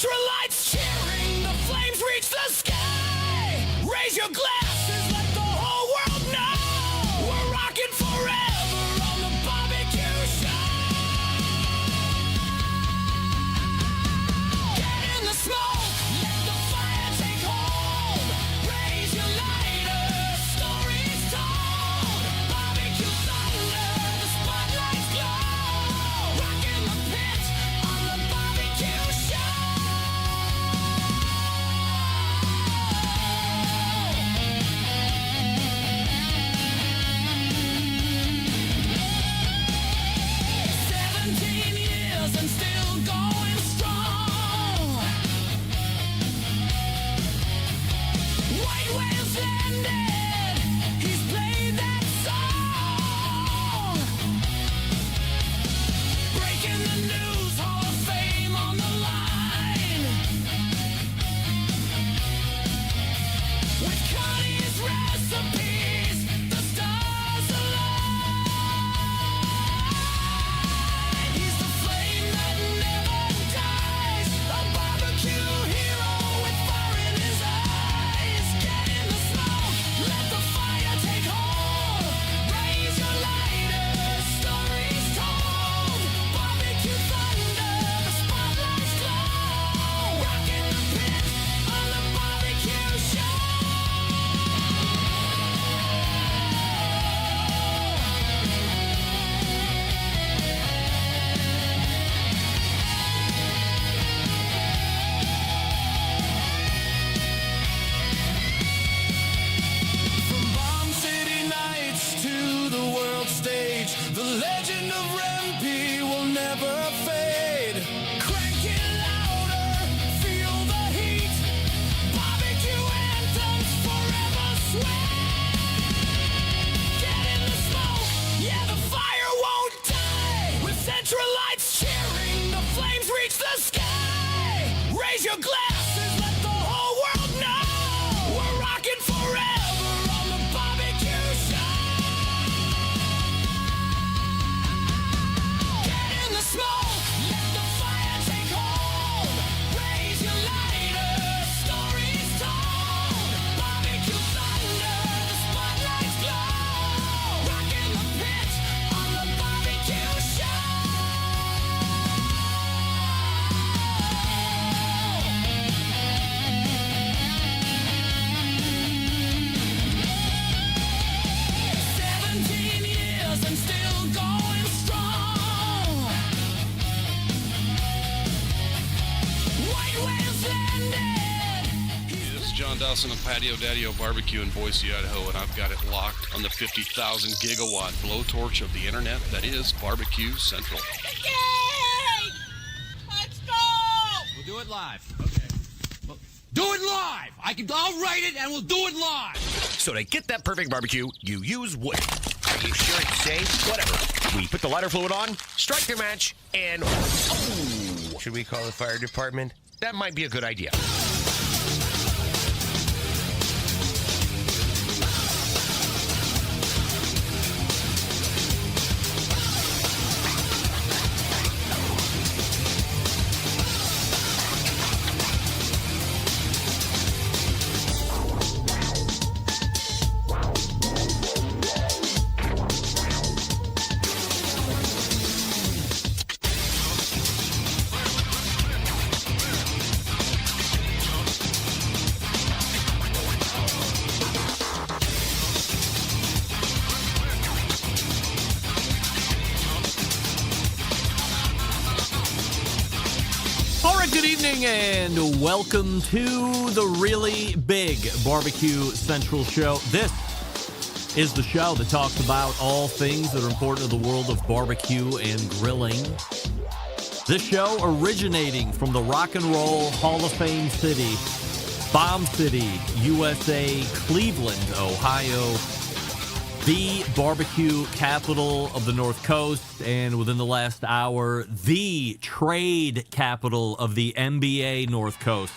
Central lights cheering, the flames reach the sky. Raise your glasses, let the whole world know we're rocking forever on the barbecue show. Get in the smoke, let the fire take hold. Raise your lighter, stories told. Barbecue thunder, the spotlights glow. Rocking the pit on the barbecue show. 17 years and still going strong. White whales landed, he's played that song. Breaking the news, Hall of Fame on the line. With Connie's recipes, the stars align. He's the flame that never dies, a barbecue hero with fire in his eyes. Get in the smoke, let the fire take hold. Raise your lighter, stories told. Barbecue thunder, the spotlights glow. Rocking the pit on the barbecue show. From Bomb City nights to the world stage, the legend of Rempe will never fade. Crank it louder, feel the heat. Barbecue anthems forever sweet. Get in the smoke, yeah, the fire won't die. With Central lights cheering, the flames reach the sky. Raise your glasses, let the whole world know we're rocking forever on the barbecue show. Get in the smoke, let the fire take hold. Raise your lighter, stories told. Barbecue thunder, the spotlights glow. Rocking the pit on the barbecue show. And still going strong. White whales landed. This is John Dawson of Patio Daddy-O Barbecue in Boise, Idaho, and I've got it locked on the 50,000 gigawatt blowtorch of the internet that is Barbecue Central. Let's go! We'll do it live. Okay. Well, do it live! I'll write it and we'll do it live! So to get that perfect barbecue, you use wood. Are you sure it's safe? Whatever. We put the lighter fluid on, strike the match, and... Oh, should we call the fire department? That might be a good idea. Good evening and welcome to the really big Barbecue Central show. This is the show that talks about all things that are important to the world of barbecue and grilling. This show originating from the Rock and Roll Hall of Fame city, Bomb City, USA, Cleveland, Ohio, the barbecue capital of the North Coast, and within the last hour, the trade capital of the NBA North Coast.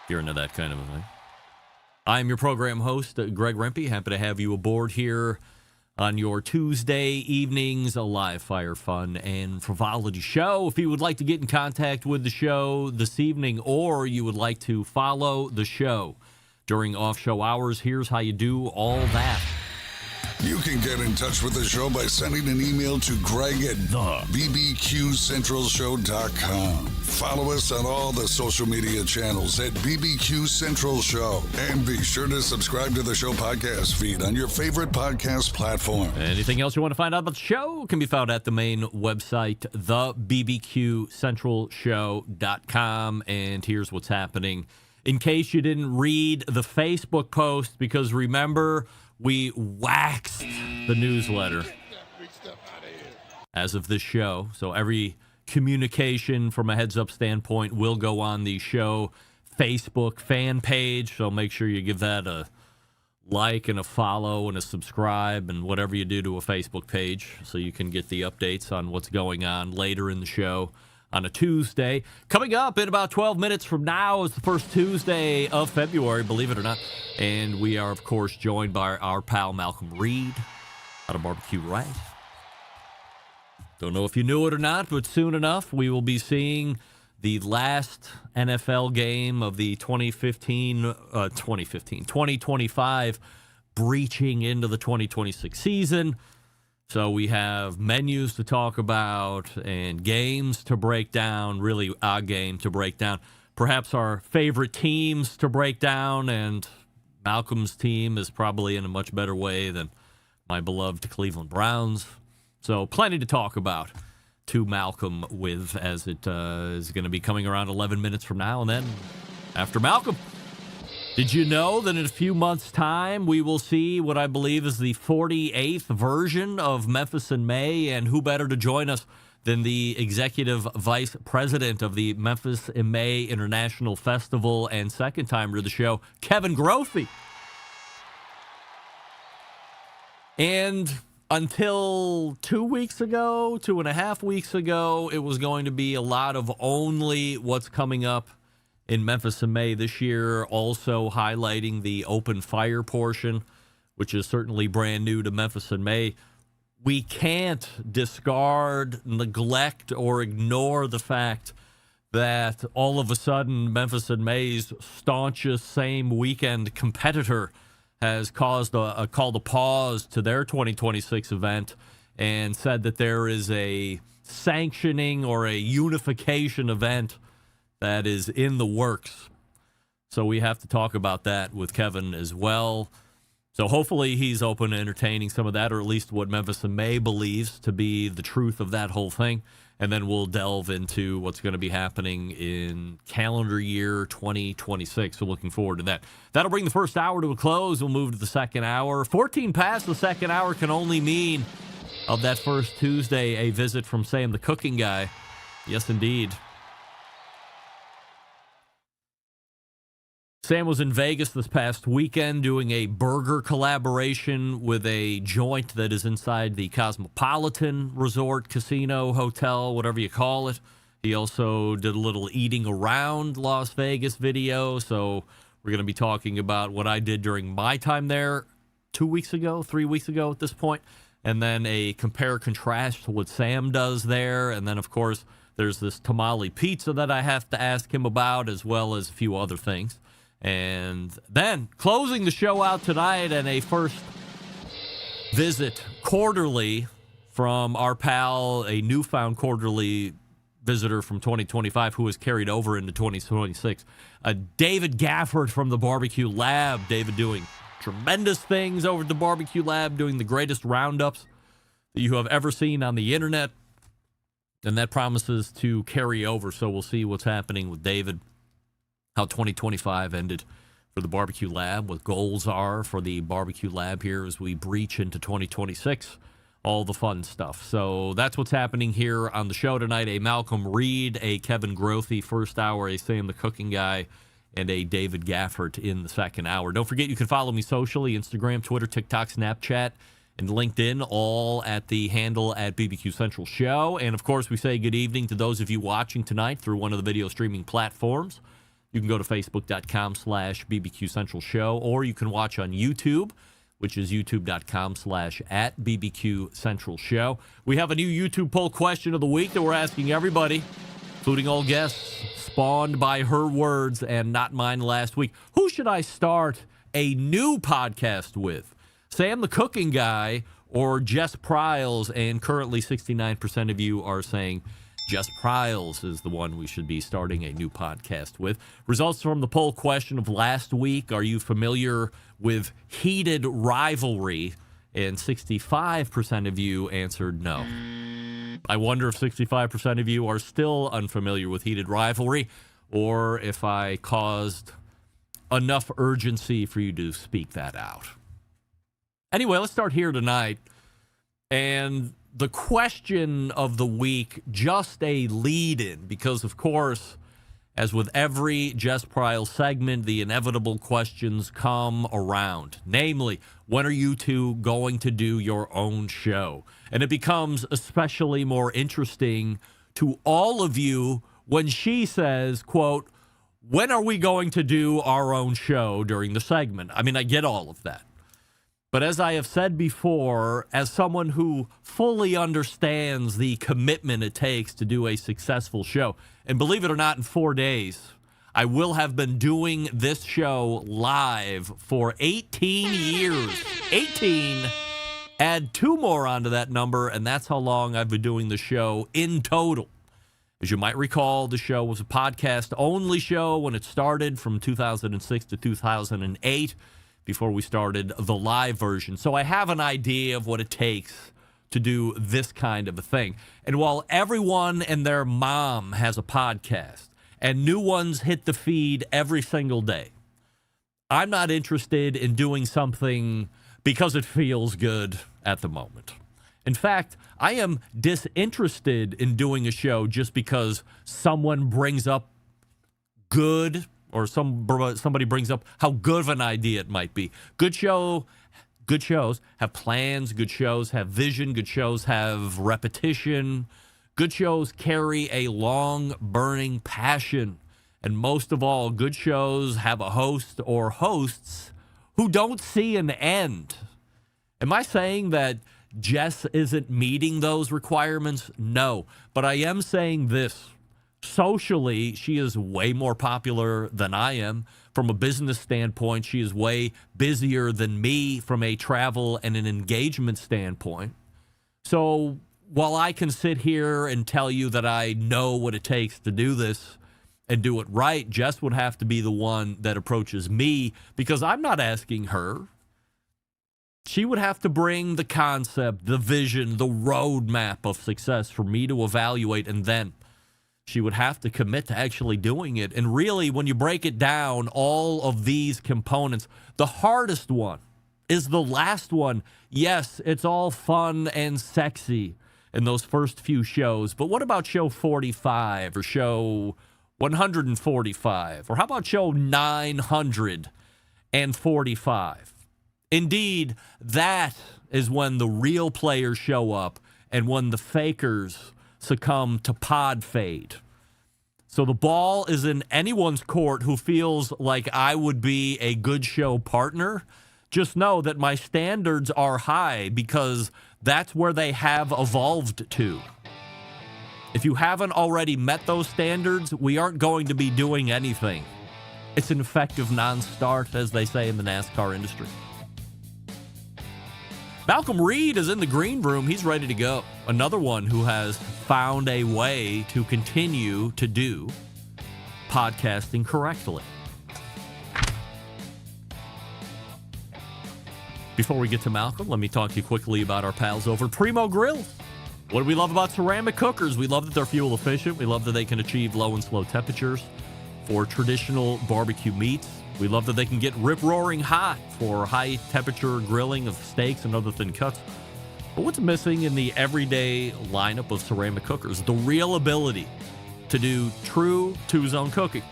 If you're into that kind of a thing. I'm your program host, Greg Rempe. Happy to have you aboard here on your Tuesday evenings, a live fire, fun, and frivolity show. If you would like to get in contact with the show this evening, or you would like to follow the show during off-show hours, here's how you do all that. You can get in touch with the show by sending an email to Greg at bbqcentralshow.com. Follow us on all the social media channels at BBQ Central Show. And be sure to subscribe to the show podcast feed on your favorite podcast platform. Anything else you want to find out about the show can be found at the main website, thebbqcentralshow.com. And here's what's happening. In case you didn't read the Facebook post, because remember, we waxed the newsletter as of this show. So every communication from a heads-up standpoint will go on the show Facebook fan page. So make sure you give that a like and a follow and a subscribe and whatever you do to a Facebook page so you can get the updates on what's going on later in the show on a Tuesday. Coming up in about 12 minutes from now is the first Tuesday of February, believe it or not. And we are, of course, joined by our pal Malcom Reed out of BBQ Right. Don't know if you knew it or not, but soon enough we will be seeing the last NFL game of the 2025 breaching into the 2026 season. So we have menus to talk about and games to break down, really a game to break down. Perhaps our favorite teams to break down, and Malcolm's team is probably in a much better way than my beloved Cleveland Browns. So plenty to talk about to Malcolm with, as it is going to be coming around 11 minutes from now. And then after Malcolm, did you know that in a few months' time we will see what I believe is the 48th version of Memphis in May? And who better to join us than the executive vice president of the Memphis in May International Festival and second-timer to the show, Kevin Grothe. And until 2 weeks ago, 2.5 weeks ago, it was going to be a lot of only what's coming up in Memphis in May this year, also highlighting the open fire portion, which is certainly brand new to Memphis in May. We can't discard, neglect, or ignore the fact that all of a sudden Memphis in May's staunchest same weekend competitor has called a pause to their 2026 event and said that there is a sanctioning or a unification event that is in the works. So we have to talk about that with Kevin as well. So hopefully he's open to entertaining some of that, or at least what Memphis in May believes to be the truth of that whole thing. And then we'll delve into what's going to be happening in calendar year 2026. So looking forward to that. That'll bring the first hour to a close. We'll move to the second hour. 14 past the second hour can only mean of that first Tuesday a visit from Sam the cooking guy. Yes, indeed. Sam was in Vegas this past weekend doing a burger collaboration with a joint that is inside the Cosmopolitan Resort, Casino, Hotel, whatever you call it. He also did a little eating around Las Vegas video. So we're going to be talking about what I did during my time there 2 weeks ago, 3 weeks ago at this point. And then a compare-contrast to what Sam does there. And then, of course, there's this tamale pizza that I have to ask him about, as well as a few other things. And then closing the show out tonight and a first visit quarterly from our pal, a newfound quarterly visitor from 2025 who has carried over into 2026, David Gafford from the Barbecue Lab. David doing tremendous things over at the Barbecue Lab, doing the greatest roundups that you have ever seen on the internet. And that promises to carry over. So we'll see what's happening with David, how 2025 ended for the Barbecue Lab, what goals are for the Barbecue Lab here as we breach into 2026, all the fun stuff. So that's what's happening here on the show tonight. A Malcom Reed, a Kevin Grothe first hour, a Sam the Cooking Guy, and a David Gafford in the second hour. Don't forget you can follow me socially, Instagram, Twitter, TikTok, Snapchat, and LinkedIn, all at the handle at BBQ Central Show. And, of course, we say good evening to those of you watching tonight through one of the video streaming platforms. You can go to facebook.com/BBQ Central Show, or you can watch on YouTube. which is youtube.com/@BBQ Central Show. We have a new YouTube poll question of the week that we're asking everybody, including all guests, spawned by her words and not mine last week. Who should I start a new podcast with? Sam the Cooking Guy or Jess Pryles? And currently 69% of you are saying Jess Pryles is the one we should be starting a new podcast with. Results from the poll question of last week. Are you familiar with heated rivalry? And 65% of you answered no. I wonder if 65% of you are still unfamiliar with heated rivalry, or if I caused enough urgency for you to speak that out. Anyway, let's start here tonight. And the question of the week, just a lead-in, because, of course, as with every Jess Pryles segment, the inevitable questions come around. Namely, when are you two going to do your own show? And it becomes especially more interesting to all of you when she says, quote, when are we going to do our own show during the segment? I mean, I get all of that. But as I have said before, as someone who fully understands the commitment it takes to do a successful show, and believe it or not, in 4 days, I will have been doing this show live for 18 years. 18. Add 2 more onto that number, and that's how long I've been doing the show in total. As you might recall, the show was a podcast-only show when it started from 2006 to 2008. Before we started the live version. So I have an idea of what it takes to do this kind of a thing. And while everyone and their mom has a podcast and new ones hit the feed every single day, I'm not interested in doing something because it feels good at the moment. In fact, I am disinterested in doing a show just because someone brings up good, or somebody brings up how good of an idea it might be. Good shows have plans. Good shows have vision. Good shows have repetition. Good shows carry a long, burning passion. And most of all, good shows have a host or hosts who don't see an end. Am I saying that Jess isn't meeting those requirements? No. But I am saying this. Socially, she is way more popular than I am. From a business standpoint, she is way busier than me from a travel and an engagement standpoint. So while I can sit here and tell you that I know what it takes to do this and do it right, Jess would have to be the one that approaches me because I'm not asking her. She would have to bring the concept, the vision, the roadmap of success for me to evaluate, and then she would have to commit to actually doing it. And really, when you break it down, all of these components, the hardest one is the last one. Yes, it's all fun and sexy in those first few shows. But what about show 45 or show 145? Or how about show 945? Indeed, that is when the real players show up and when the fakers succumb to pod fade. So the ball is in anyone's court who feels like I would be a good show partner. Just know that my standards are high because that's where they have evolved to. If you haven't already met those standards, we aren't going to be doing anything. It's an effective non-start, as they say in the NASCAR industry. Malcom Reed is in the green room. He's ready to go. Another one who has found a way to continue to do podcasting correctly. Before we get to Malcolm, let me talk to you quickly about our pals over at Primo Grills. What do we love about ceramic cookers? We love that they're fuel efficient. We love that they can achieve low and slow temperatures for traditional barbecue meats. We love that they can get rip-roaring hot for high-temperature grilling of steaks and other thin cuts. But what's missing in the everyday lineup of ceramic cookers? The real ability to do true two-zone cooking.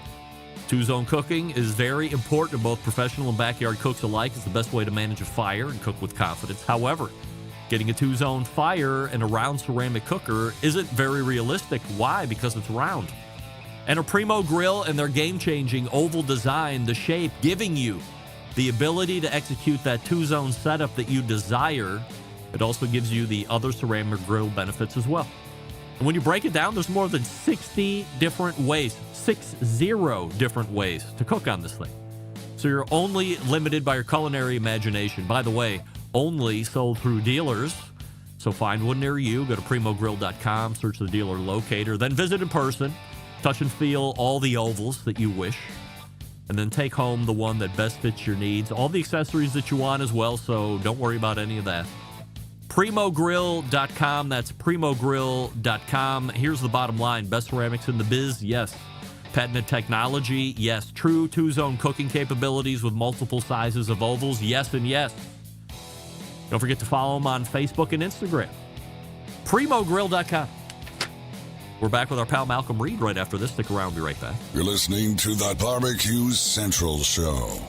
Two-zone cooking is very important to both professional and backyard cooks alike. It's the best way to manage a fire and cook with confidence. However, getting a two-zone fire in a round ceramic cooker isn't very realistic. Why? Because it's round. And a Primo grill and their game-changing oval design, the shape giving you the ability to execute that 2-zone setup that you desire. It also gives you the other ceramic grill benefits as well. And when you break it down, there's more than 60 different ways, 60 different ways to cook on this thing. So you're only limited by your culinary imagination. By the way, only sold through dealers. So find one near you. Go to primogrill.com, search the dealer locator, then visit in person, touch and feel all the ovals that you wish, and then take home the one that best fits your needs. All the accessories that you want as well, so don't worry about any of that. primogrill.com, that's primogrill.com. Here's the bottom line. Best ceramics in the biz? Yes. Patented technology? Yes. True 2-zone cooking capabilities with multiple sizes of ovals? Yes and yes. Don't forget to follow them on Facebook and Instagram. primogrill.com. We're back with our pal Malcom Reed right after this. Stick around. We'll be right back. You're listening to the Barbecue Central Show.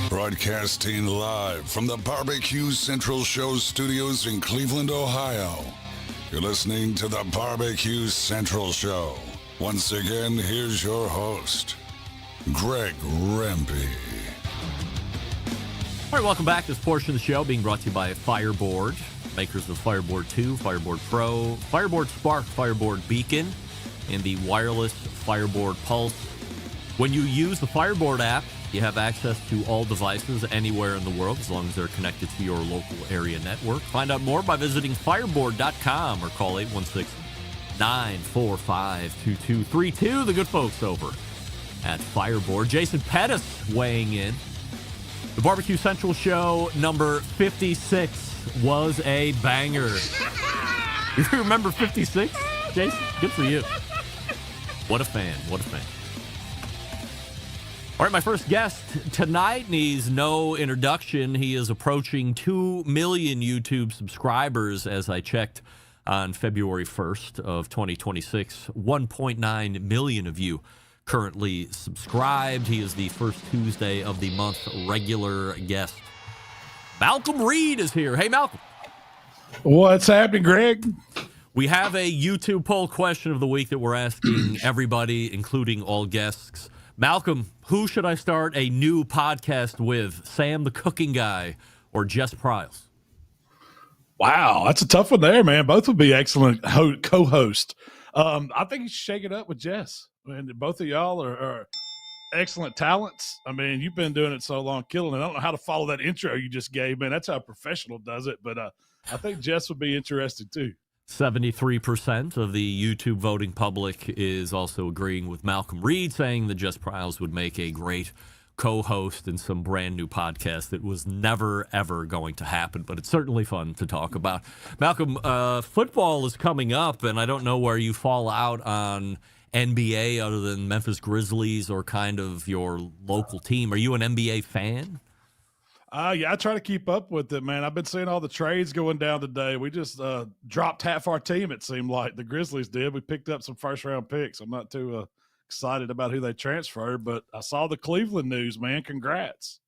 Broadcasting live from the Barbecue Central Show studios in Cleveland, Ohio. You're listening to the Barbecue Central Show. Once again, here's your host, Greg Rempe. All right, welcome back. This portion of the show being brought to you by Fireboard, makers of Fireboard 2, Fireboard Pro, Fireboard Spark, Fireboard Beacon, and the wireless Fireboard Pulse. When you use the Fireboard app, you have access to all devices anywhere in the world as long as they're connected to your local area network. Find out more by visiting fireboard.com or call 816-945-2232. The good folks over at Fireboard. Jason Pettis weighing in. The Barbecue Central Show number 56 was a banger. You remember 56, Jason? Good for you. What a fan. What a fan. All right, my first guest tonight needs no introduction. He is approaching 2 million YouTube subscribers as I checked on February 1st of 2026. 1.9 million of you currently subscribed. He is the first Tuesday of the month regular guest. Malcom Reed is here. Hey, Malcom. What's happening, Greg? We have a YouTube poll question of the week that we're asking everybody, including all guests. Malcom, who should I start a new podcast with? Sam the Cooking Guy or Jess Pryles? Wow, that's a tough one there, man. Both would be excellent co-host. I think you should shake it up with Jess. I mean, both of y'all are excellent talents. I mean, you've been doing it so long, killing it. I don't know how to follow that intro you just gave, man. That's how a professional does it. But I think Jess would be interested too. 73% of the YouTube voting public is also agreeing with Malcom Reed, saying that Jess Pryles would make a great co-host in some brand new podcast that was never, ever going to happen. But it's certainly fun to talk about. Malcom, football is coming up, and I don't know where you fall out on NBA other than Memphis Grizzlies or kind of your local team. Are you an NBA fan? Yeah, I try to keep up with it, man. I've been seeing all the trades going down today. We just dropped half our team, it seemed like. The Grizzlies did. We picked up some first-round picks. I'm not too excited about who they transferred, but I saw the Cleveland news, man. Congrats.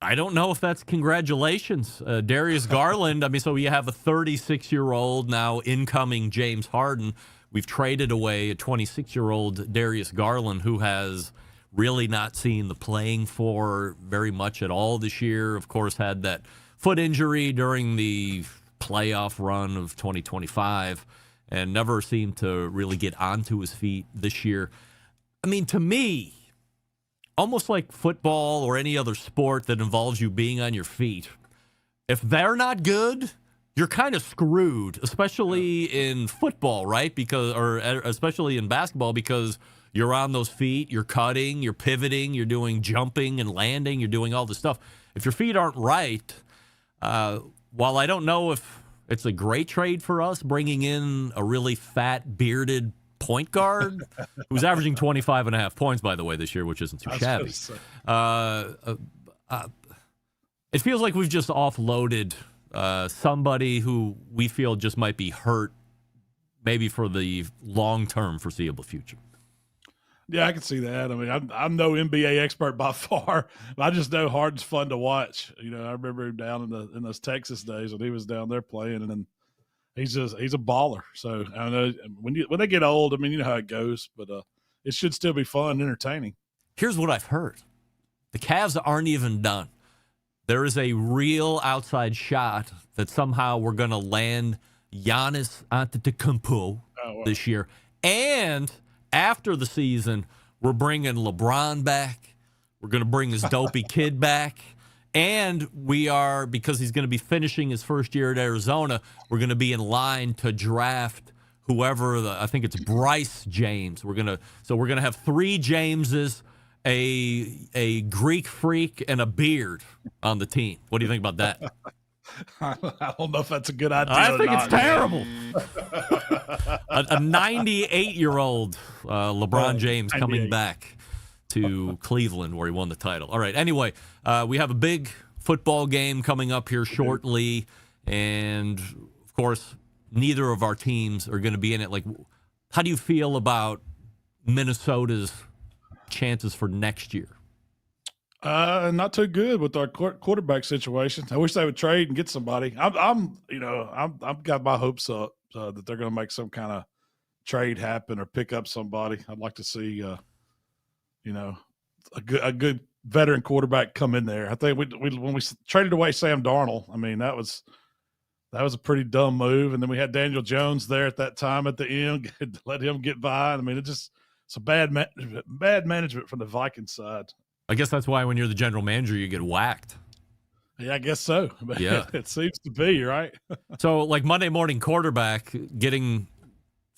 I don't know if that's congratulations. Darius Garland, I mean, so you have a 36-year-old now incoming James Harden. We've traded away a 26-year-old Darius Garland who has really not seen the playing for very much at all this year. Of course, had that foot injury during the playoff run of 2025 and never seemed to really get onto his feet this year. I mean, to me, almost like football or any other sport that involves you being on your feet, if they're not good, you're kind of screwed, especially in football, right? Or especially in basketball, because you're on those feet, you're cutting, you're pivoting, you're doing jumping and landing, you're doing all this stuff. If your feet aren't right, while I don't know if it's a great trade for us, bringing in a really fat, bearded point guard who's averaging 25.5 points, by the way, this year, which isn't too shabby. It feels like we've just offloaded somebody who we feel just might be hurt, maybe for the long-term foreseeable future. Yeah, I can see that. I mean, I'm no NBA expert by far, but I just know Harden's fun to watch. You know, I remember him down in those Texas days when he was down there playing, and then he's a baller. So I know when they get old, I mean, you know how it goes, but it should still be fun and entertaining. Here's what I've heard: the Cavs aren't even done. There is a real outside shot that somehow we're going to land Giannis Antetokounmpo this year, and after the season, we're bringing LeBron back. We're going to bring this dopey kid back. And we are, because he's going to be finishing his first year at Arizona, we're going to be in line to draft whoever, I think it's Bryce James. We're going to have 3 Jameses, a Greek freak, and a beard on the team. What do you think about that? I don't know if that's a good idea. I think it's terrible. A 98-year-old LeBron James coming back to Cleveland where he won the title. All right. Anyway, we have a big football game coming up here shortly. And, of course, neither of our teams are going to be in it. Like, how do you feel about Minnesota's chances for next year? Not too good with our quarterback situation. I wish they would trade and get somebody. I've got my hopes up that they're going to make some kind of trade happen or pick up somebody. I'd like to see, a good veteran quarterback come in there. I think when we traded away Sam Darnold, I mean that was a pretty dumb move. And then we had Daniel Jones there at that time at the end, let him get by. I mean, it's a bad management from the Vikings side. I guess that's why when you're the general manager, you get whacked. Yeah, I guess so. Yeah. It seems to be, right? So, like Monday morning quarterback, getting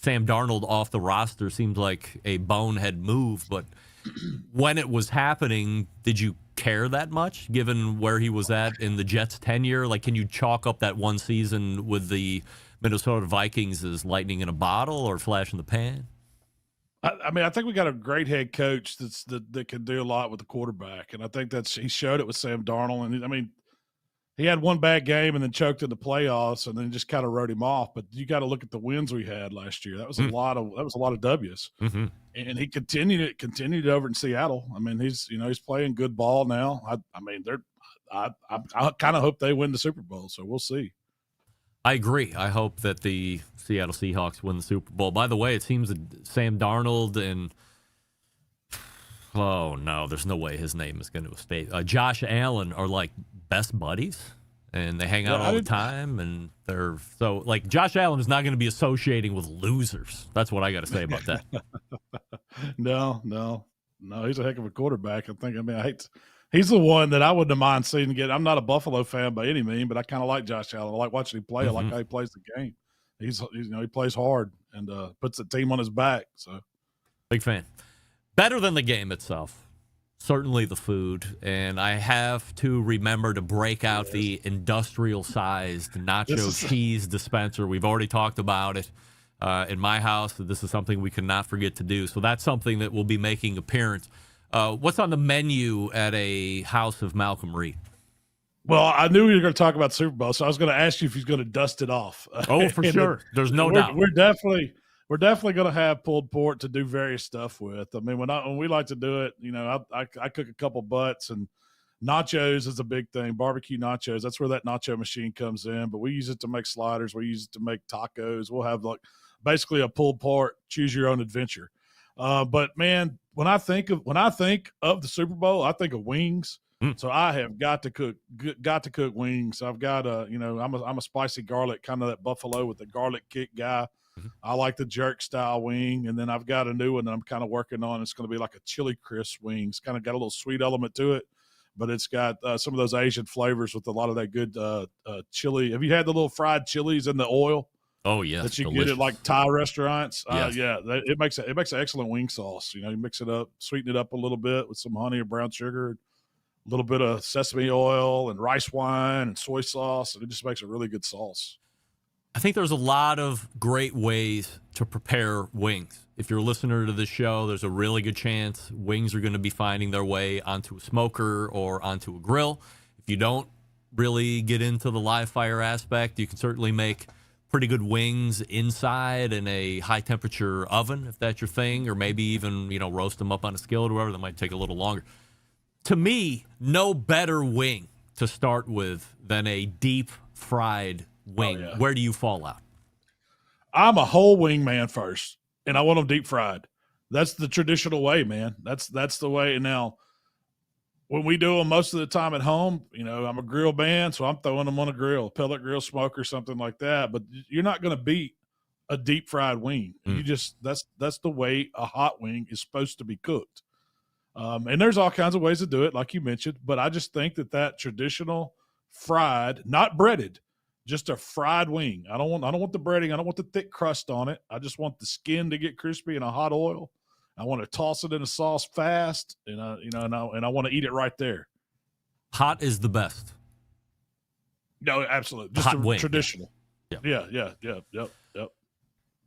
Sam Darnold off the roster seems like a bonehead move. But when it was happening, did you care that much, given where he was at in the Jets' tenure? Like, can you chalk up that one season with the Minnesota Vikings as lightning in a bottle or flash in the pan? I mean, I think we got a great head coach that can do a lot with the quarterback, and I think he showed it with Sam Darnold. And I mean, he had one bad game and then choked in the playoffs, and then just kind of wrote him off. But you got to look at the wins we had last year. That was a lot of W's, and he continued over in Seattle. I mean, he's playing good ball now. I kind of hope they win the Super Bowl, so we'll see. I agree. I hope that the Seattle Seahawks win the Super Bowl. By the way, it seems that Sam Darnold and there's no way his name is going to escape. Josh Allen are like best buddies, and they hang out all the time. And they're Josh Allen is not going to be associating with losers. That's what I got to say about that. No, he's a heck of a quarterback. He's the one that I wouldn't mind seeing get. I'm not a Buffalo fan by any means, but I kind of like Josh Allen. I like watching him play. I like how he plays the game. He plays hard and puts the team on his back. So, big fan. Better than the game itself, certainly the food. And I have to remember to break out the industrial-sized nacho cheese dispenser. We've already talked about it in my house. This is something we cannot forget to do. So that's something that will be making appearance. What's on the menu at a house of Malcom Reed? Well, I knew we were going to talk about Super Bowl, so I was going to ask you if he's going to dust it off. Oh, for sure. There's no doubt. We're definitely going to have pulled pork to do various stuff with. I mean, when we like to do it, I cook a couple butts, and nachos is a big thing. Barbecue nachos. That's where that nacho machine comes in. But we use it to make sliders. We use it to make tacos. We'll have basically a pulled pork, choose your own adventure. But man, when I think of the Super Bowl, I think of wings. So I have got to cook wings. I've got I'm a spicy garlic, kind of that buffalo with the garlic kick guy. I like the jerk style wing, and then I've got a new one that I'm kind of working on. It's going to be like a chili crisp wing. It's kind of got a little sweet element to it, but it's got some of those Asian flavors with a lot of that good chili. Have you had the little fried chilies in the oil? Oh yeah, that you get at like Thai restaurants. Yes. It makes an excellent wing sauce. You mix it up, sweeten it up a little bit with some honey or brown sugar, a little bit of sesame oil and rice wine and soy sauce, and it just makes a really good sauce. I think there's a lot of great ways to prepare wings. If you're a listener to this show, there's a really good chance wings are going to be finding their way onto a smoker or onto a grill. If you don't really get into the live fire aspect, you can certainly make pretty good wings inside in a high temperature oven, if that's your thing, or maybe even, roast them up on a skillet or whatever. That might take a little longer. To me, no better wing to start with than a deep fried wing. Oh, yeah. Where do you fall out? I'm a whole wing man first, and I want them deep fried. That's the traditional way, man. That's the way. And now, when we do them most of the time at home, I'm a grill man, so I'm throwing them on a grill, pellet grill, smoker, something like that. But you're not going to beat a deep fried wing. You just that's the way a hot wing is supposed to be cooked. And there's all kinds of ways to do it, like you mentioned. But I just think that traditional fried, not breaded, just a fried wing. I don't want the breading. I don't want the thick crust on it. I just want the skin to get crispy in a hot oil. I want to toss it in a sauce fast, and I want to eat it right there. Hot is the best. No, absolutely. Just Hot wing, traditional. Yeah. Yep.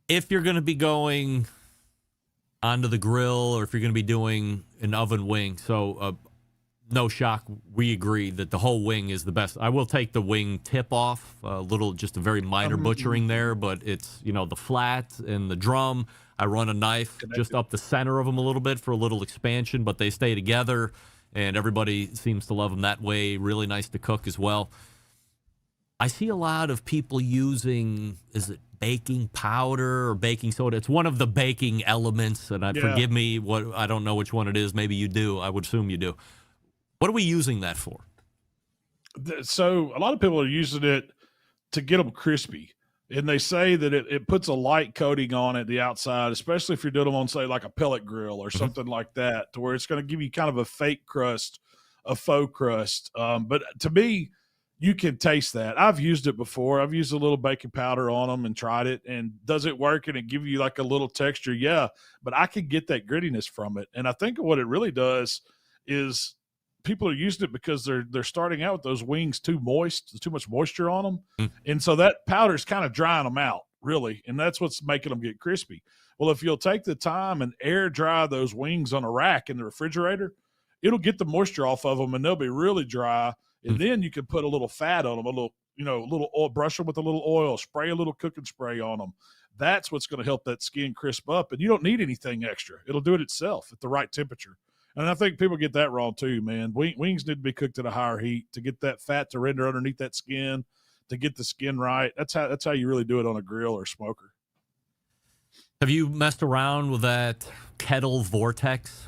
If you're going to be going onto the grill, or if you're going to be doing an oven wing, so no shock, we agree that the whole wing is the best. I will take the wing tip off, just a very minor butchering there, but it's, the flat and the drum. I run a knife just up the center of them a little bit for a little expansion, but they stay together, and everybody seems to love them that way. Really nice to cook as well. I see a lot of people using, is it baking powder or baking soda? It's one of the baking elements, and forgive me, I don't know which one it is. Maybe you do. I would assume you do. What are we using that for? So a lot of people are using it to get them crispy. And they say that it puts a light coating on it, the outside, especially if you're doing them on, say, like a pellet grill or something like that, to where it's going to give you kind of a fake crust, a faux crust. But to me, you can taste that. I've used it before. I've used a little baking powder on them and tried it. And does it work and it give you like a little texture? Yeah. But I can get that grittiness from it. And I think what it really does is people are using it because they're starting out with those wings too moist, too much moisture on them. And so that powder is kind of drying them out, really. And that's what's making them get crispy. Well, if you'll take the time and air dry those wings on a rack in the refrigerator, it'll get the moisture off of them and they'll be really dry. And then you can put a little fat on them, a little oil, brush them with a little oil, spray a little cooking spray on them. That's what's going to help that skin crisp up. And you don't need anything extra. It'll do it itself at the right temperature. And I think people get that wrong too, man. Wings need to be cooked at a higher heat to get that fat to render underneath that skin, to get the skin right. That's how you really do it on a grill or smoker. Have you messed around with that kettle vortex?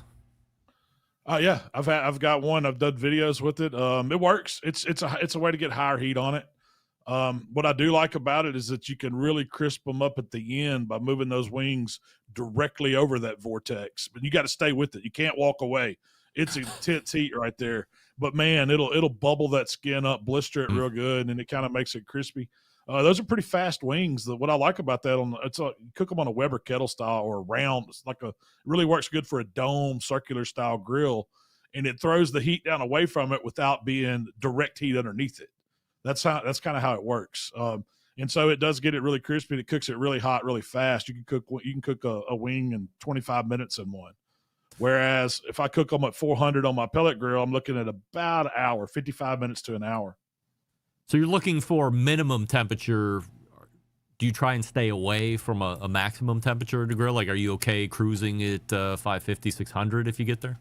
Yeah, I've got one. I've done videos with it. It works. It's a way to get higher heat on it. What I do like about it is that you can really crisp them up at the end by moving those wings directly over that vortex. But you got to stay with it. You can't walk away. It's intense heat right there. But man, it'll bubble that skin up, blister it real good, and it kind of makes it crispy. Those are pretty fast wings. What I like about that, you cook them on a Weber kettle style or a round. It's it really works good for a dome circular style grill, and it throws the heat down away from it without being direct heat underneath it. That's kind of how it works. And so it does get it really crispy. It cooks it really hot, really fast. You can cook a wing in 25 minutes in one. Whereas if I cook them at 400 on my pellet grill, I'm looking at about an hour, 55 minutes to an hour. So you're looking for minimum temperature. Do you try and stay away from a maximum temperature to grill? Like, are you okay cruising at 550, 600 if you get there?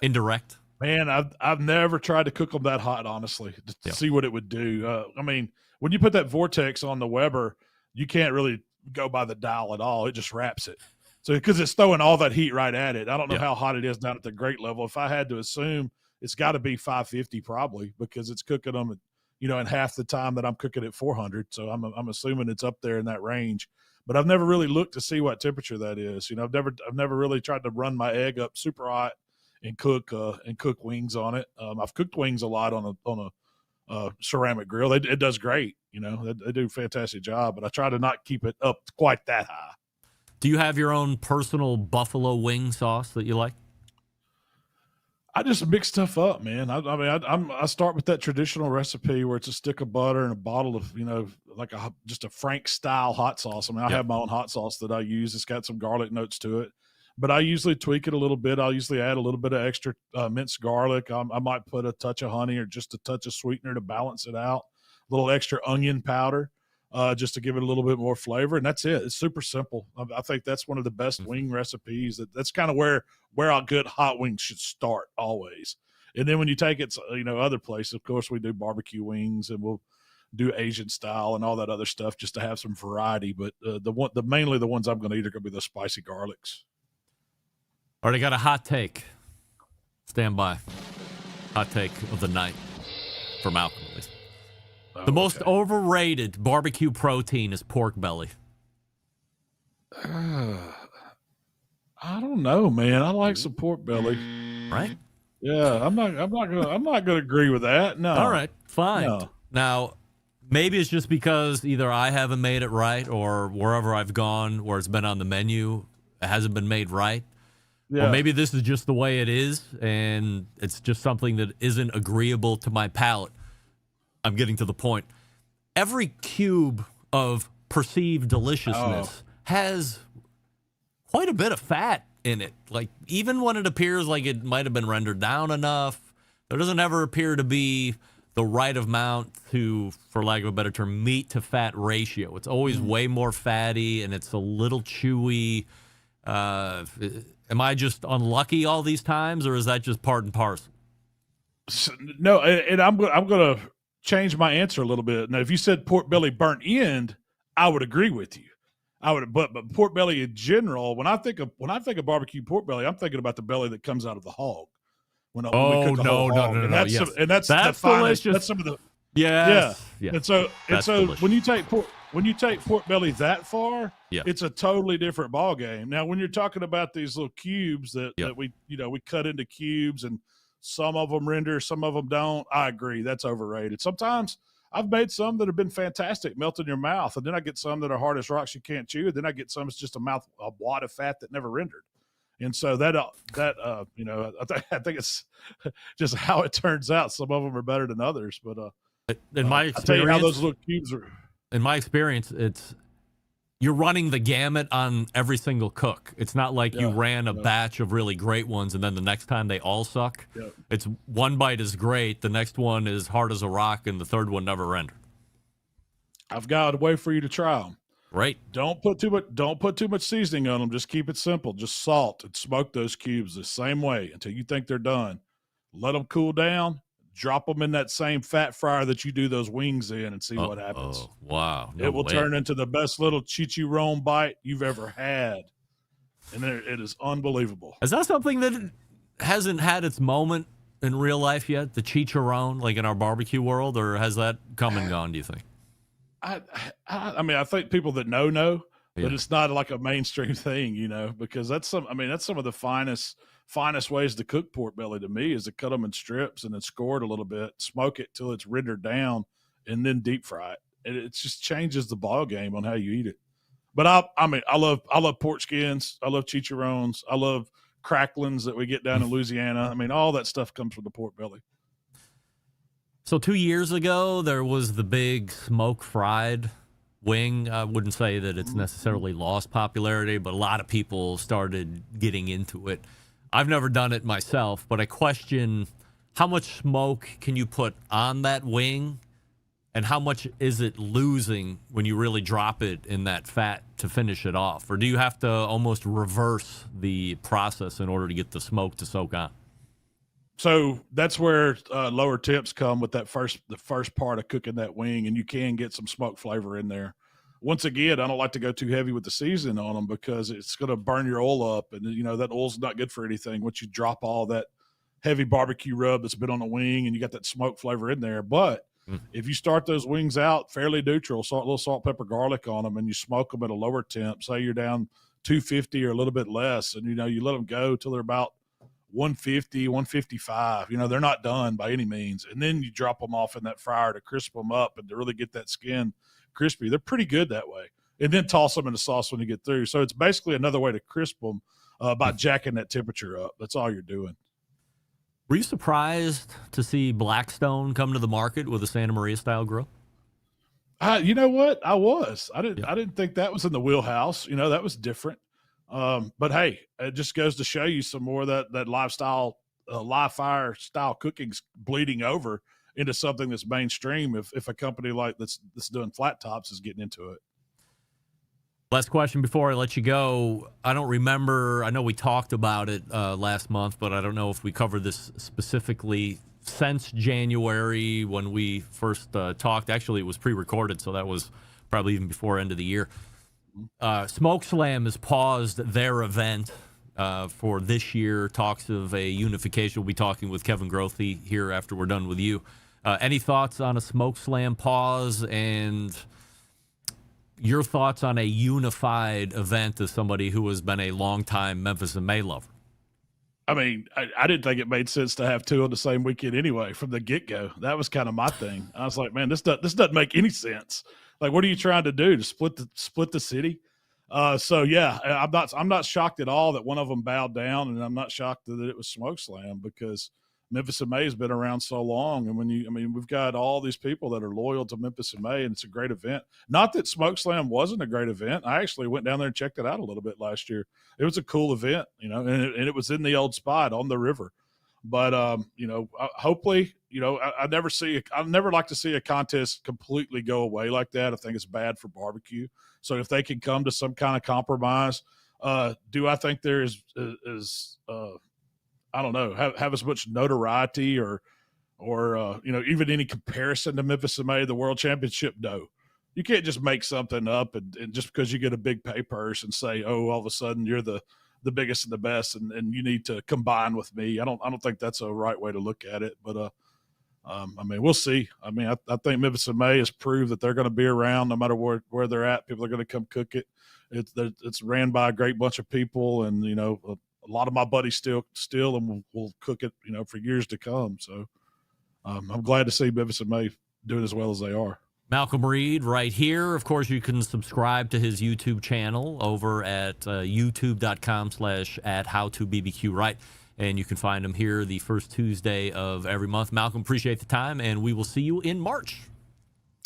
Indirect? Man, I've never tried to cook them that hot, honestly, to see what it would do. I mean, when you put that vortex on the Weber, you can't really go by the dial at all. It just wraps it. So because it's throwing all that heat right at it. I don't know how hot it is down at the grate level. If I had to assume, it's got to be 550 probably, because it's cooking them, in half the time that I'm cooking at 400. So I'm assuming it's up there in that range. But I've never really looked to see what temperature that is. I've never really tried to run my egg up super hot and cook wings on it. I've cooked wings a lot on a ceramic grill. It does great. They do a fantastic job. But I try to not keep it up quite that high. Do you have your own personal buffalo wing sauce that you like? I just mix stuff up, man. I start with that traditional recipe where it's a stick of butter and a bottle of, like just a Frank style hot sauce. I mean, I have my own hot sauce that I use. It's got some garlic notes to it, but I usually tweak it a little bit. I'll usually add a little bit of extra minced garlic. I might put a touch of honey or just a touch of sweetener to balance it out. A little extra onion powder. Just to give it a little bit more flavor, and that's it. It's super simple. I think that's one of the best wing recipes. That's kind of where our good hot wings should start always. And then when you take it, other places, of course, we do barbecue wings, and we'll do Asian style and all that other stuff just to have some variety. But mainly the ones I'm going to eat are going to be the spicy garlics. Already got a hot take. Stand by. Hot take of the night for Malcolm, at least. The most overrated barbecue protein is pork belly. I don't know, man. I like some pork belly. Right? Yeah, I'm not gonna agree with that. No. All right, fine. No. Now, maybe it's just because either I haven't made it right, or wherever I've gone where it's been on the menu, it hasn't been made right. Yeah. Or maybe this is just the way it is, and it's just something that isn't agreeable to my palate. I'm getting to the point. Every cube of perceived deliciousness has quite a bit of fat in it. Like, even when it appears like it might have been rendered down enough, there doesn't ever appear to be the right amount to, for lack of a better term, meat to fat ratio. It's always way more fatty, and it's a little chewy. Am I just unlucky all these times, or is that just part and parcel? No, and I'm going to change my answer a little bit. Now, if you said pork belly burnt end, I would agree with you. But pork belly in general, when I think of barbecue pork belly, I'm thinking about the belly that comes out of the hog. When we cook the whole hog. No. Yes. That's the finest. Delicious. That's some of the Yeah. And so delicious. when you take pork belly that far, it's a totally different ball game. Now, when you're talking about these little cubes that we cut into cubes, and some of them render, some of them don't, I agree, that's overrated. Sometimes I've made some that have been fantastic, melt in your mouth, and then I get some that are hard as rocks you can't chew, and then I get some that's just a wad of fat that never rendered. And so I think it's just how it turns out. Some of them are better than others, but in my experience, I'll tell you how those little cubes are. In my experience, you're running the gamut on every single cook. It's not like you ran a batch of really great ones and then the next time they all suck. Yeah. It's one bite is great, the next one is hard as a rock, and the third one never rendered. I've got a way for you to try them. Right. Don't put too much seasoning on them. Just keep it simple. Just salt and smoke those cubes the same way until you think they're done. Let them cool down. Drop them in that same fat fryer that you do those wings in, and see what happens. Oh, wow. It will turn into the best little chicharron bite you've ever had. And it is unbelievable. Is that something that hasn't had its moment in real life yet? The chicharron, like in our barbecue world, or has that come and gone, do you think? I mean, I think people that know, but it's not like a mainstream thing, because that's some of the finest ways to cook pork belly to me is to cut them in strips and then score it a little bit, smoke it till it's rendered down, and then deep fry it. It just changes the ball game on how you eat it. But I love pork skins. I love chicharrones. I love cracklings that we get down in Louisiana. I mean, all that stuff comes from the pork belly. So 2 years ago, there was the big smoke fried wing. I wouldn't say that it's necessarily lost popularity, but a lot of people started getting into it. I've never done it myself, but I question how much smoke can you put on that wing, and how much is it losing when you really drop it in that fat to finish it off? Or do you have to almost reverse the process in order to get the smoke to soak on? So that's where lower temps come with the first part of cooking that wing, and you can get some smoke flavor in there. Once again, I don't like to go too heavy with the seasoning on them because it's going to burn your oil up, and that oil's not good for anything once you drop all that heavy barbecue rub that's been on the wing, and you got that smoke flavor in there. But if you start those wings out fairly neutral, a little salt, pepper, garlic on them, and you smoke them at a lower temp, say you're down 250 or a little bit less, and you let them go till they're about 150, 155. They're not done by any means. And then you drop them off in that fryer to crisp them up and to really get that skin crispy. They're pretty good that way. And then toss them in the sauce when you get through. So it's basically another way to crisp them by jacking that temperature up. That's all you're doing. Were you surprised to see Blackstone come to the market with a Santa Maria style grill? You know what? I was. I didn't think that was in the wheelhouse. That was different. But hey, it just goes to show you some more that lifestyle, live fire style cooking's bleeding over into something that's mainstream. If a company like that's doing flat tops is getting into it. Last question before I let you go. I don't remember. I know we talked about it last month, but I don't know if we covered this specifically since January when we first talked. Actually, it was pre-recorded, so that was probably even before end of the year. Smoke Slam has paused their event for this year. Talks of a unification. We'll be talking with Kevin Grothe here after we're done with you. Any thoughts on a Smoke Slam pause and your thoughts on a unified event as somebody who has been a longtime Memphis and May lover? I mean, I didn't think it made sense to have two on the same weekend anyway from the get-go. That was kind of my thing. I was like, man, this doesn't make any sense. Like, what are you trying to do, to split the city? So yeah, I'm not shocked at all that one of them bowed down, and I'm not shocked that it was Smoke Slam because Memphis and May has been around so long. And we've got all these people that are loyal to Memphis and May, and it's a great event. Not that Smoke Slam wasn't a great event. I actually went down there and checked it out a little bit last year. It was a cool event, and it was in the old spot on the river. But, hopefully, I never like to see a contest completely go away like that. I think it's bad for barbecue. So if they can come to some kind of compromise, do I think there is I don't know, have as much notoriety or even any comparison to Memphis and May, the world championship? No. You can't just make something up and just because you get a big pay purse and say, oh, all of a sudden you're the biggest and the best and you need to combine with me. I don't think that's a right way to look at it. But we'll see. I think Memphis and May has proved that they're going to be around no matter where they're at. People are going to come cook it. It's ran by a great bunch of people, and a lot of my buddies still and will cook it, for years to come. So I'm glad to see Memphis and May doing as well as they are. Malcom Reed right here. Of course, you can subscribe to his YouTube channel over at youtube.com/@HowToBBQRight. And you can find him here the first Tuesday of every month. Malcom, appreciate the time, and we will see you in March.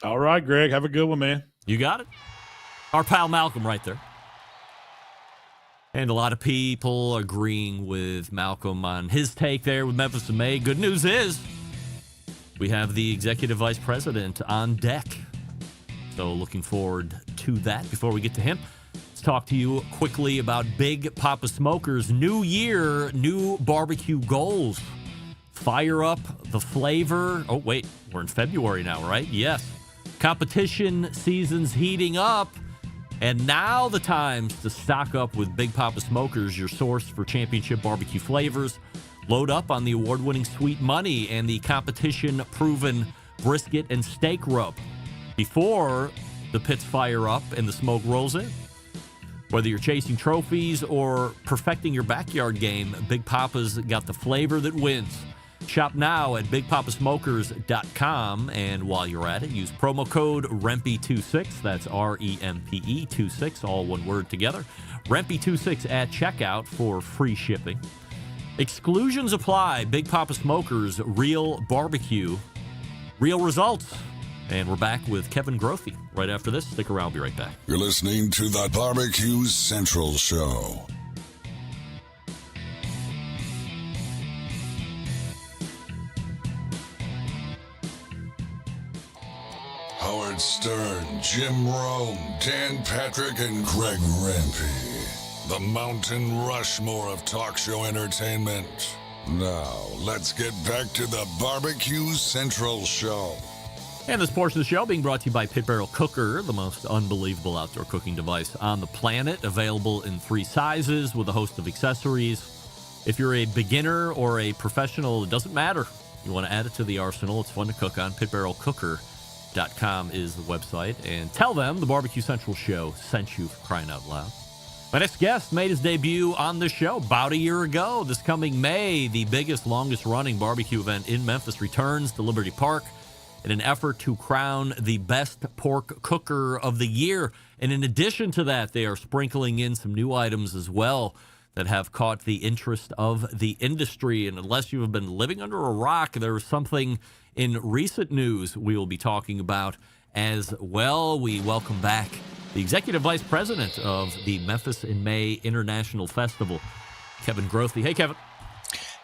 All right, Greg. Have a good one, man. You got it. Our pal Malcom right there. And a lot of people agreeing with Malcom on his take there with Memphis and May. Good news is we have the executive vice president on deck. So looking forward to that. Before we get to him, let's talk to you quickly about Big Papa Smokers. New year, new barbecue goals. Fire up the flavor. Oh, wait, we're in February now, right? Yes. Competition season's heating up. And now the time's to stock up with Big Papa Smokers, your source for championship barbecue flavors. Load up on the award-winning Sweet Money and the competition-proven brisket and steak rub before the pits fire up and the smoke rolls in. Whether you're chasing trophies or perfecting your backyard game, Big Papa's got the flavor that wins. Shop now at BigPapaSmokers.com, and while you're at it, use promo code REMPE26. That's REMPE 26, all one word together. REMPE26 at checkout for free shipping. Exclusions apply. Big Papa Smokers, real barbecue, real results. And we're back with Kevin Grothe right after this. Stick around. I'll be right back. You're listening to the Barbecue Central Show. Howard Stern, Jim Rome, Dan Patrick, and Greg Rempe. The Mountain Rushmore of talk show entertainment. Now, let's get back to the Barbecue Central Show. And this portion of the show being brought to you by Pit Barrel Cooker, the most unbelievable outdoor cooking device on the planet. Available in 3 sizes with a host of accessories. If you're a beginner or a professional, it doesn't matter. You want to add it to the arsenal. It's fun to cook on. PitBarrelCooker.com is the website. And tell them the Barbecue Central Show sent you, for crying out loud. My next guest made his debut on the show about a year ago. This coming May, the biggest, longest-running barbecue event in Memphis returns to Liberty Park in an effort to crown the best pork cooker of the year. And in addition to that, they are sprinkling in some new items as well. that have caught the interest of the industry. And unless you have been living under a rock, there's something in recent news we will be talking about as well. We welcome back the Executive Vice President of the Memphis in May International Festival, Kevin Grothe. Hey, Kevin.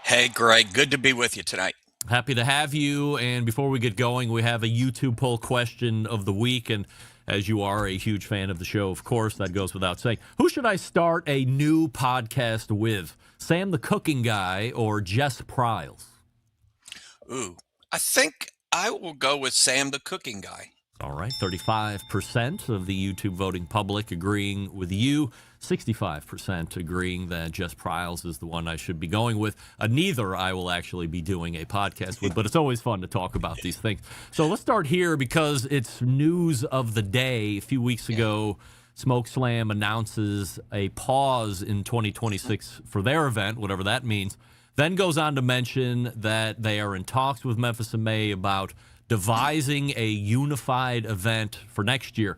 Hey, Greg. Good to be with you tonight. Happy to have you. And before we get going, we have a YouTube poll question of the week. And as you are a huge fan of the show, of course, that goes without saying. Who should I start a new podcast with? Sam the Cooking Guy or Jess Pryles? Ooh, I think I will go with Sam the Cooking Guy. All right, 35% of the YouTube voting public agreeing with you, 65% agreeing that Jess Pryles is the one I should be going with. Neither I will actually be doing a podcast with, but it's always fun to talk about these things. So let's start here because it's news of the day. A few weeks ago, Smoke Slam announces a pause in 2026 for their event, whatever that means. Then goes on to mention that they are in talks with Memphis in May about devising a unified event for next year.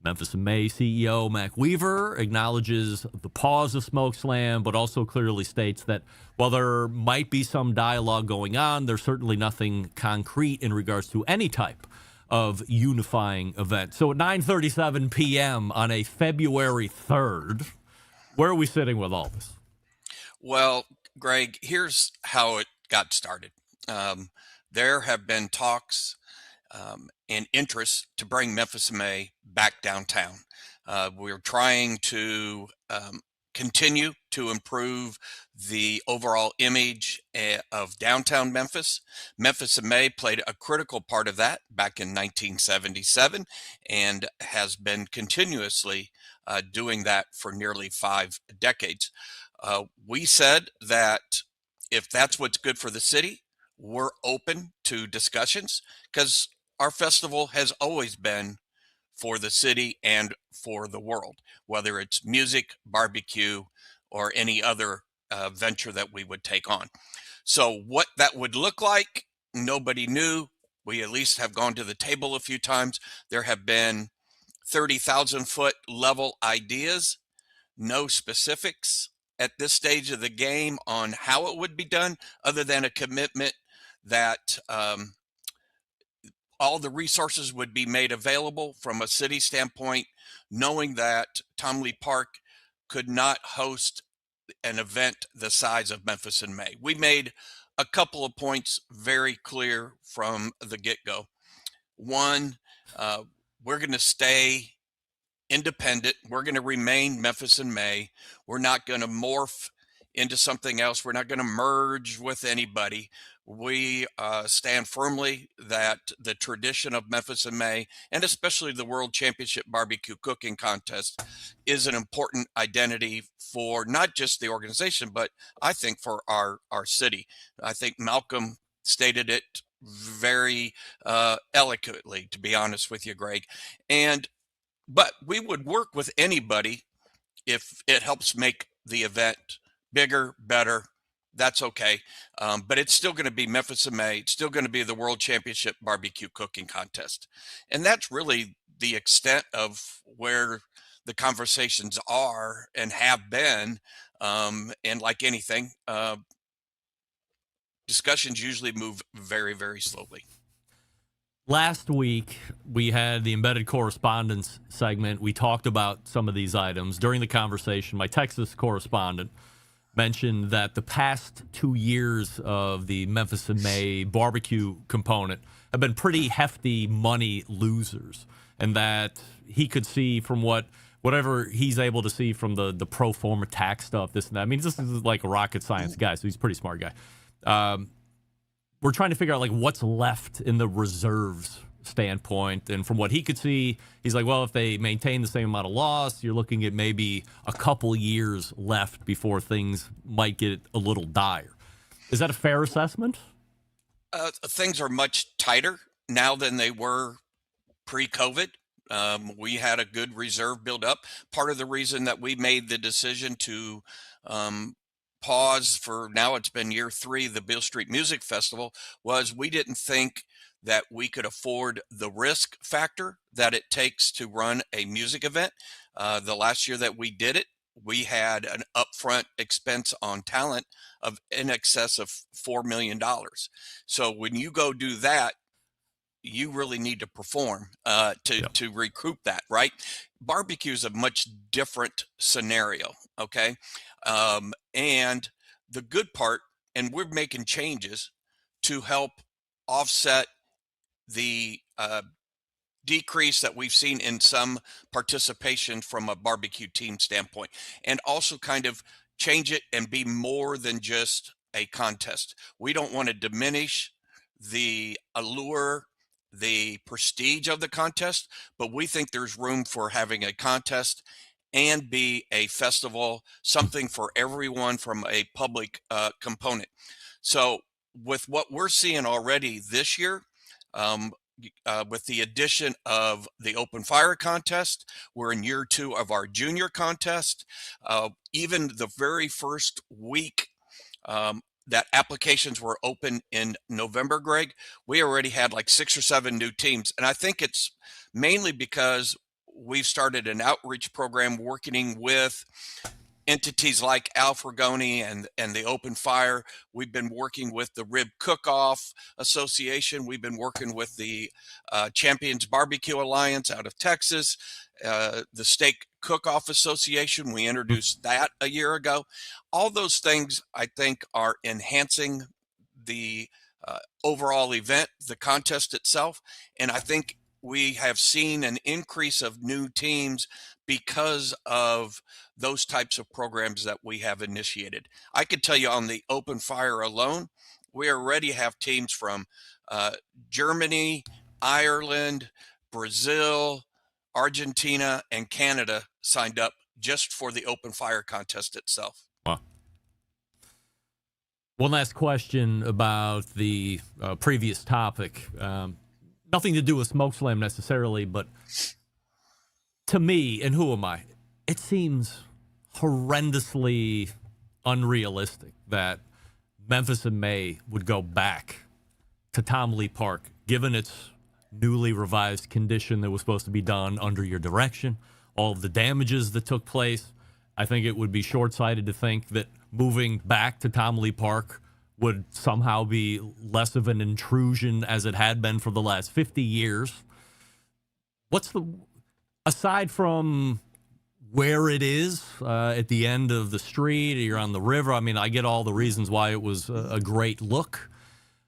Memphis in May CEO Mac Weaver acknowledges the pause of Smoke Slam, but also clearly states that while there might be some dialogue going on, there's certainly nothing concrete in regards to any type of unifying event. So at 9:37 p.m. on a February 3rd, where are we sitting with all this? Well, Greg, here's how it got started. There have been talks and interest to bring Memphis in May back downtown. We're trying to continue to improve the overall image of downtown Memphis. Memphis in May played a critical part of that back in 1977 and has been continuously doing that for nearly 5 decades. We said that if that's what's good for the city, we're open to discussions because our festival has always been for the city and for the world, whether it's music, barbecue, or any other venture that we would take on. So what that would look like, nobody knew. We at least have gone to the table a few times. There have been 30,000-foot level ideas, no specifics at this stage of the game on how it would be done, other than a commitment that all the resources would be made available from a city standpoint, knowing that Tom Lee Park could not host an event the size of Memphis in May. We made a couple of points very clear from the get-go. One, we're going to stay independent. We're going to remain Memphis in May. We're not going to morph into something else. We're not going to merge with anybody. We stand firmly that the tradition of Memphis in May, and especially the World Championship Barbecue Cooking Contest, is an important identity for not just the organization, but I think for our city. I think Malcom stated it very eloquently, to be honest with you, Greg. But we would work with anybody if it helps make the event bigger, better. That's okay. But it's still going to be Memphis in May. It's still going to be the World Championship Barbecue Cooking Contest. And that's really the extent of where the conversations are and have been. And like anything, discussions usually move very, very slowly. Last week, we had the embedded correspondence segment. We talked about some of these items. During the conversation, my Texas correspondent mentioned that the past 2 years of the Memphis in May barbecue component have been pretty hefty money losers, and that he could see from whatever he's able to see from the pro forma tax stuff, this and that. I mean, this is like a rocket science guy, so he's a pretty smart guy. We're trying to figure out like what's left in the reserves standpoint, and from what he could see, he's like, well, if they maintain the same amount of loss, you're looking at maybe a couple years left before things might get a little dire. Is that a fair assessment? Things are much tighter now than they were pre-COVID. We had a good reserve build up. Part of the reason that we made the decision to pause for, now it's been year 3, the Beale Street Music Festival, was we didn't think that we could afford the risk factor that it takes to run a music event. The last year that we did it, we had an upfront expense on talent of in excess of $4 million. So when you go do that, you really need to perform to recoup that, right? Barbecue is a much different scenario, okay? And the good part, and we're making changes to help offset the decrease that we've seen in some participation from a barbecue team standpoint, and also kind of change it and be more than just a contest. We don't want to diminish the allure, the prestige of the contest, but we think there's room for having a contest and be a festival, something for everyone from a public component. So with what we're seeing already this year, with the addition of the open fire contest, we're in year 2 of our junior contest. Even the very first week that applications were open in November, Greg, we already had like 6 or 7 new teams. And I think it's mainly because we've started an outreach program working with entities like Al Fragoni and the Open Fire. We've been working with the Rib Cook-Off Association. We've been working with the Champions Barbecue Alliance out of Texas, the Steak Cook-Off Association. We introduced that a year ago. All those things, I think, are enhancing the overall event, the contest itself. And I think we have seen an increase of new teams because of those types of programs that we have initiated. I could tell you on the Open Fire alone, we already have teams from Germany, Ireland, Brazil, Argentina, and Canada signed up just for the Open Fire contest itself. Wow. One last question about the previous topic. Nothing to do with Smoke Slam necessarily, but to me, and who am I, it seems horrendously unrealistic that Memphis in May would go back to Tamale Park, given its newly revised condition that was supposed to be done under your direction, all of the damages that took place. I think it would be short-sighted to think that moving back to Tamale Park would somehow be less of an intrusion as it had been for the last 50 years. Aside from where it is at the end of the street, or you're on the river, I mean, I get all the reasons why it was a great look.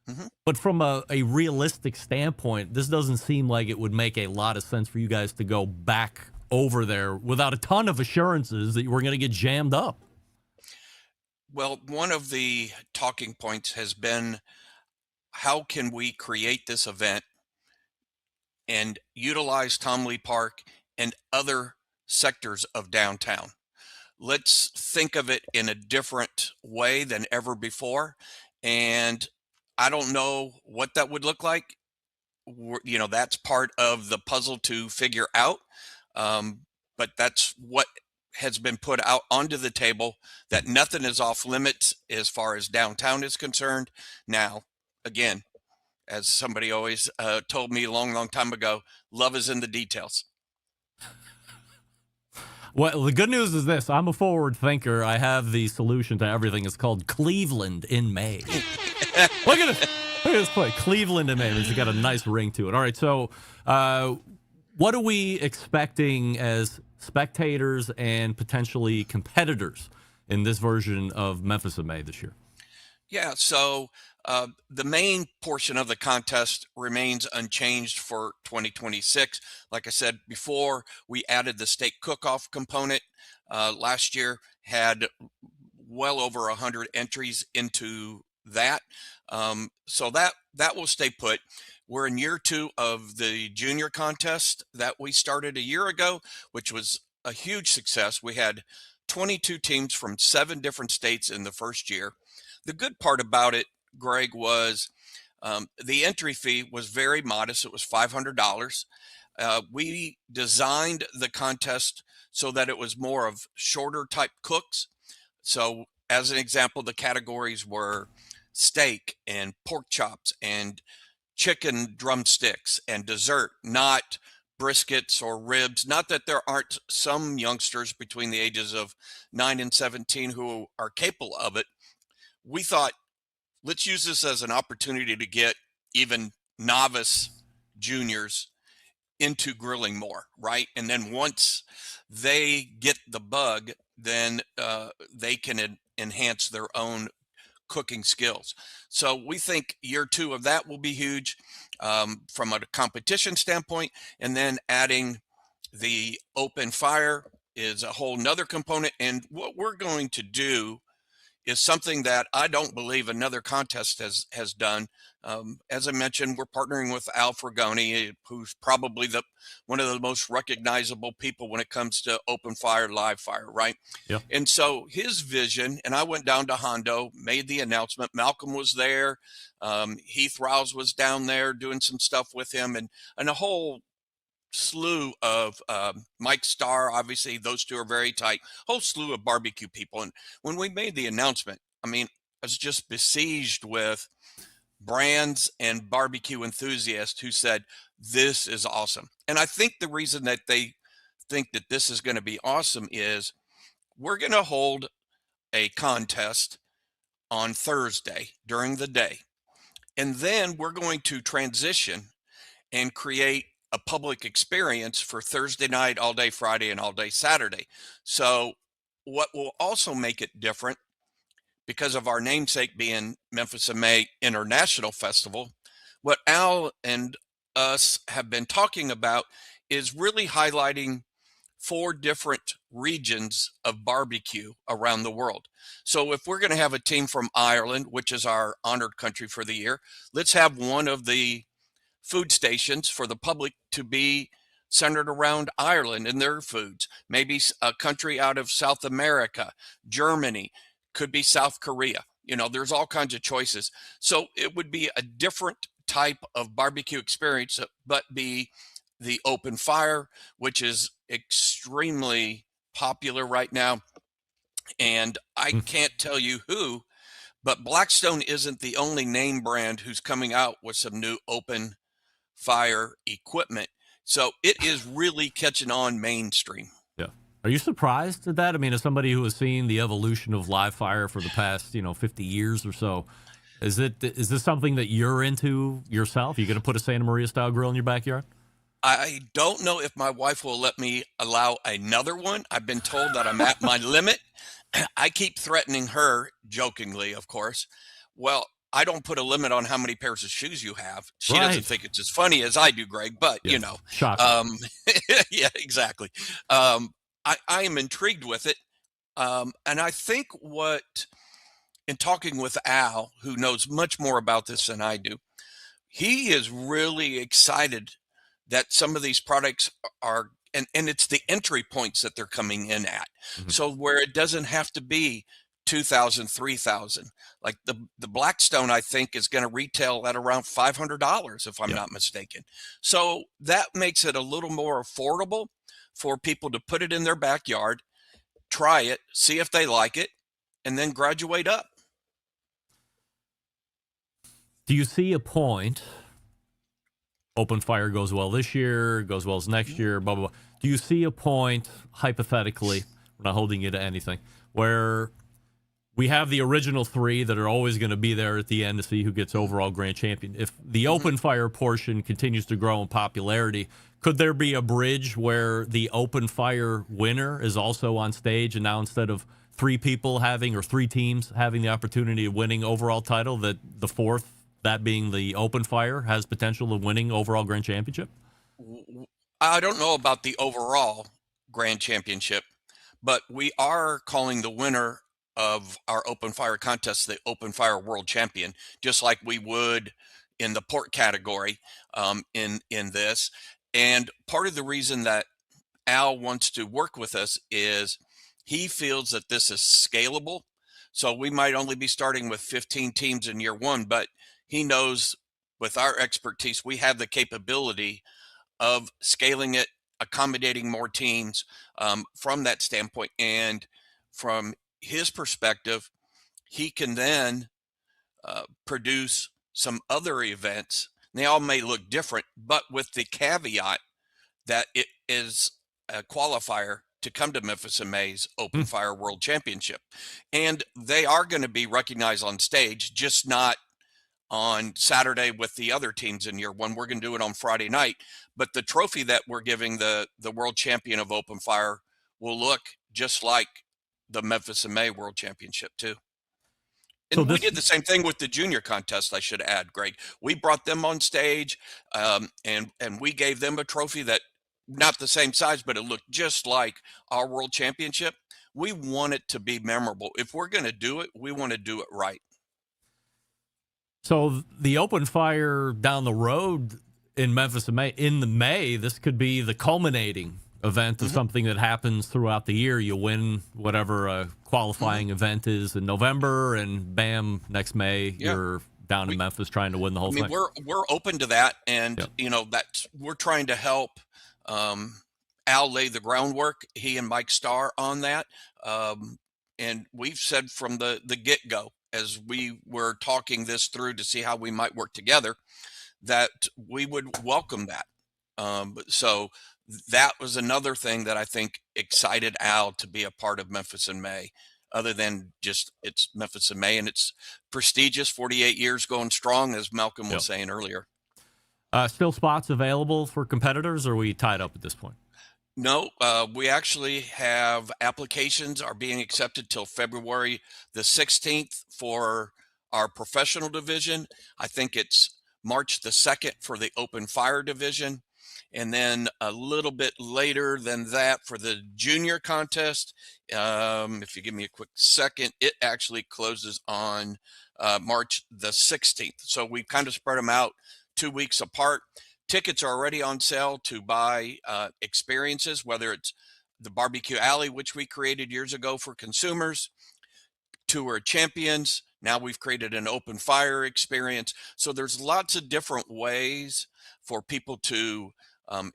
Mm-hmm. But from a realistic standpoint, this doesn't seem like it would make a lot of sense for you guys to go back over there without a ton of assurances that you were going to get jammed up. Well, one of the talking points has been, how can we create this event and utilize Tamale Park and other sectors of downtown? Let's think of it in a different way than ever before. And I don't know what that would look like. That's part of the puzzle to figure out. But that's what has been put out onto the table, that nothing is off limits as far as downtown is concerned. Now, again, as somebody always told me a long, long time ago, love is in the details. Well, the good news is this. I'm a forward thinker. I have the solution to everything. It's called Cleveland in May. Look at this. Look at this play. Cleveland in May. It's got a nice ring to it. All right, so what are we expecting as spectators and potentially competitors in this version of Memphis in May this year? Yeah, so the main portion of the contest remains unchanged for 2026. Like I said before, we added the steak cook-off component. Last year had well over 100 entries into that. So that will stay put. We're in year 2 of the junior contest that we started a year ago, which was a huge success. We had 22 teams from 7 different states in the first year. The good part about it, Greg, was the entry fee was very modest. It was $500. We designed the contest so that it was more of shorter type cooks. So as an example, the categories were steak and pork chops and chicken drumsticks and dessert, not briskets or ribs. Not that there aren't some youngsters between the ages of 9 and 17 who are capable of it. We thought, let's use this as an opportunity to get even novice juniors into grilling more, right? And then once they get the bug, then they can enhance their own cooking skills. So we think year 2 of that will be huge from a competition standpoint. And then adding the open fire is a whole nother component. And what we're going to do is something that I don't believe another contest has done. As I mentioned, we're partnering with Al Fragoni, who's probably one of the most recognizable people when it comes to open fire, live fire, right? Yeah. And so his vision, and I went down to Hondo, made the announcement. Malcolm was there. Heath Rouse was down there doing some stuff with him, and a whole slew of Mike Starr, obviously those two are very tight, whole slew of barbecue people. And when we made the announcement, I mean, I was just besieged with brands and barbecue enthusiasts who said, this is awesome. And I think the reason that they think that this is going to be awesome is we're going to hold a contest on Thursday during the day. And then we're going to transition and create a public experience for Thursday night, all day Friday, and all day Saturday. So what will also make it different, because of our namesake being Memphis in May International Festival, what Al and us have been talking about is really highlighting 4 different regions of barbecue around the world. So if we're going to have a team from Ireland, which is our honored country for the year, let's have one of the food stations for the public to be centered around Ireland and their foods. Maybe a country out of South America, Germany, could be South Korea. You know, there's all kinds of choices. So it would be a different type of barbecue experience, but be the open fire, which is extremely popular right now. And I can't tell you who, but Blackstone isn't the only name brand who's coming out with some new open fire equipment. So it is really catching on mainstream. Yeah. Are you surprised at that? I mean, as somebody who has seen the evolution of live fire for the past, 50 years or so, is this something that you're into yourself? Are you going to put a Santa Maria style grill in your backyard? I don't know if my wife will let me allow another one. I've been told that I'm at my limit. I keep threatening her, jokingly, of course. Well, I don't put a limit on how many pairs of shoes you have. She doesn't think it's as funny as I do, Greg, but Shocking. Yeah, exactly. I am intrigued with it. And I think in talking with Al, who knows much more about this than I do, he is really excited that some of these products are, and it's the entry points that they're coming in at. Mm-hmm. So where it doesn't have to be 2,000, 3,000. Like the Blackstone, I think, is going to retail at around $500 if I'm not mistaken. So that makes it a little more affordable for people to put it in their backyard, try it, see if they like it, and then graduate up. Do you see a point? Open fire goes well this year, goes well as next year, blah, blah, blah. Do you see a point, hypothetically, we're not holding you to anything, where we have the original 3 that are always going to be there at the end to see who gets overall grand champion? If the open fire portion continues to grow in popularity, could there be a bridge where the open fire winner is also on stage, and now instead of 3 people having, or 3 teams having the opportunity of winning overall title, that the 4th, that being the open fire, has potential of winning overall grand championship? I don't know about the overall grand championship, but we are calling the winner of our open fire contest the open fire world champion, just like we would in the pork category in this. And part of the reason that Al wants to work with us is he feels that this is scalable. So we might only be starting with 15 teams in year 1, but he knows with our expertise, we have the capability of scaling it, accommodating more teams from that standpoint. And from his perspective, he can then produce some other events. They all may look different, but with the caveat that it is a qualifier to come to Memphis in May's Open Fire World Championship. And they are going to be recognized on stage, just not on Saturday with the other teams in year one. We're going to do it on Friday night. But the trophy that we're giving the world champion of Open Fire will look just like the Memphis in May World Championship too. And we did the same thing with the junior contest, I should add, Greg. We brought them on stage, and we gave them a trophy that, not the same size, but it looked just like our world championship. We want it to be memorable. If we're going to do it, we want to do it right. So the Open Fire down the road in Memphis in May, this could be the culminating event of something that happens throughout the year. You win whatever a qualifying event is in November, and bam, next May you're down in Memphis trying to win the whole thing. We're open to that, and that we're trying to help Al lay the groundwork. He and Mike Starr on that, and we've said from the get-go, as we were talking this through to see how we might work together, that we would welcome that. So that was another thing that I think excited Al to be a part of Memphis in May, other than just it's Memphis in May and it's prestigious, 48 years going strong, as Malcolm was saying earlier. Still spots available for competitors, or are we tied up at this point? No, we actually have applications are being accepted till February the 16th for our professional division. I think it's March the 2nd for the Open Fire division. And then a little bit later than that for the junior contest. If you give me a quick second, it actually closes on March the 16th. So we kind of spread them out 2 weeks apart. Tickets are already on sale to buy experiences, whether it's the Barbecue Alley, which we created years ago for consumers, Tour Champions. Now we've created an Open Fire experience. So there's lots of different ways for people to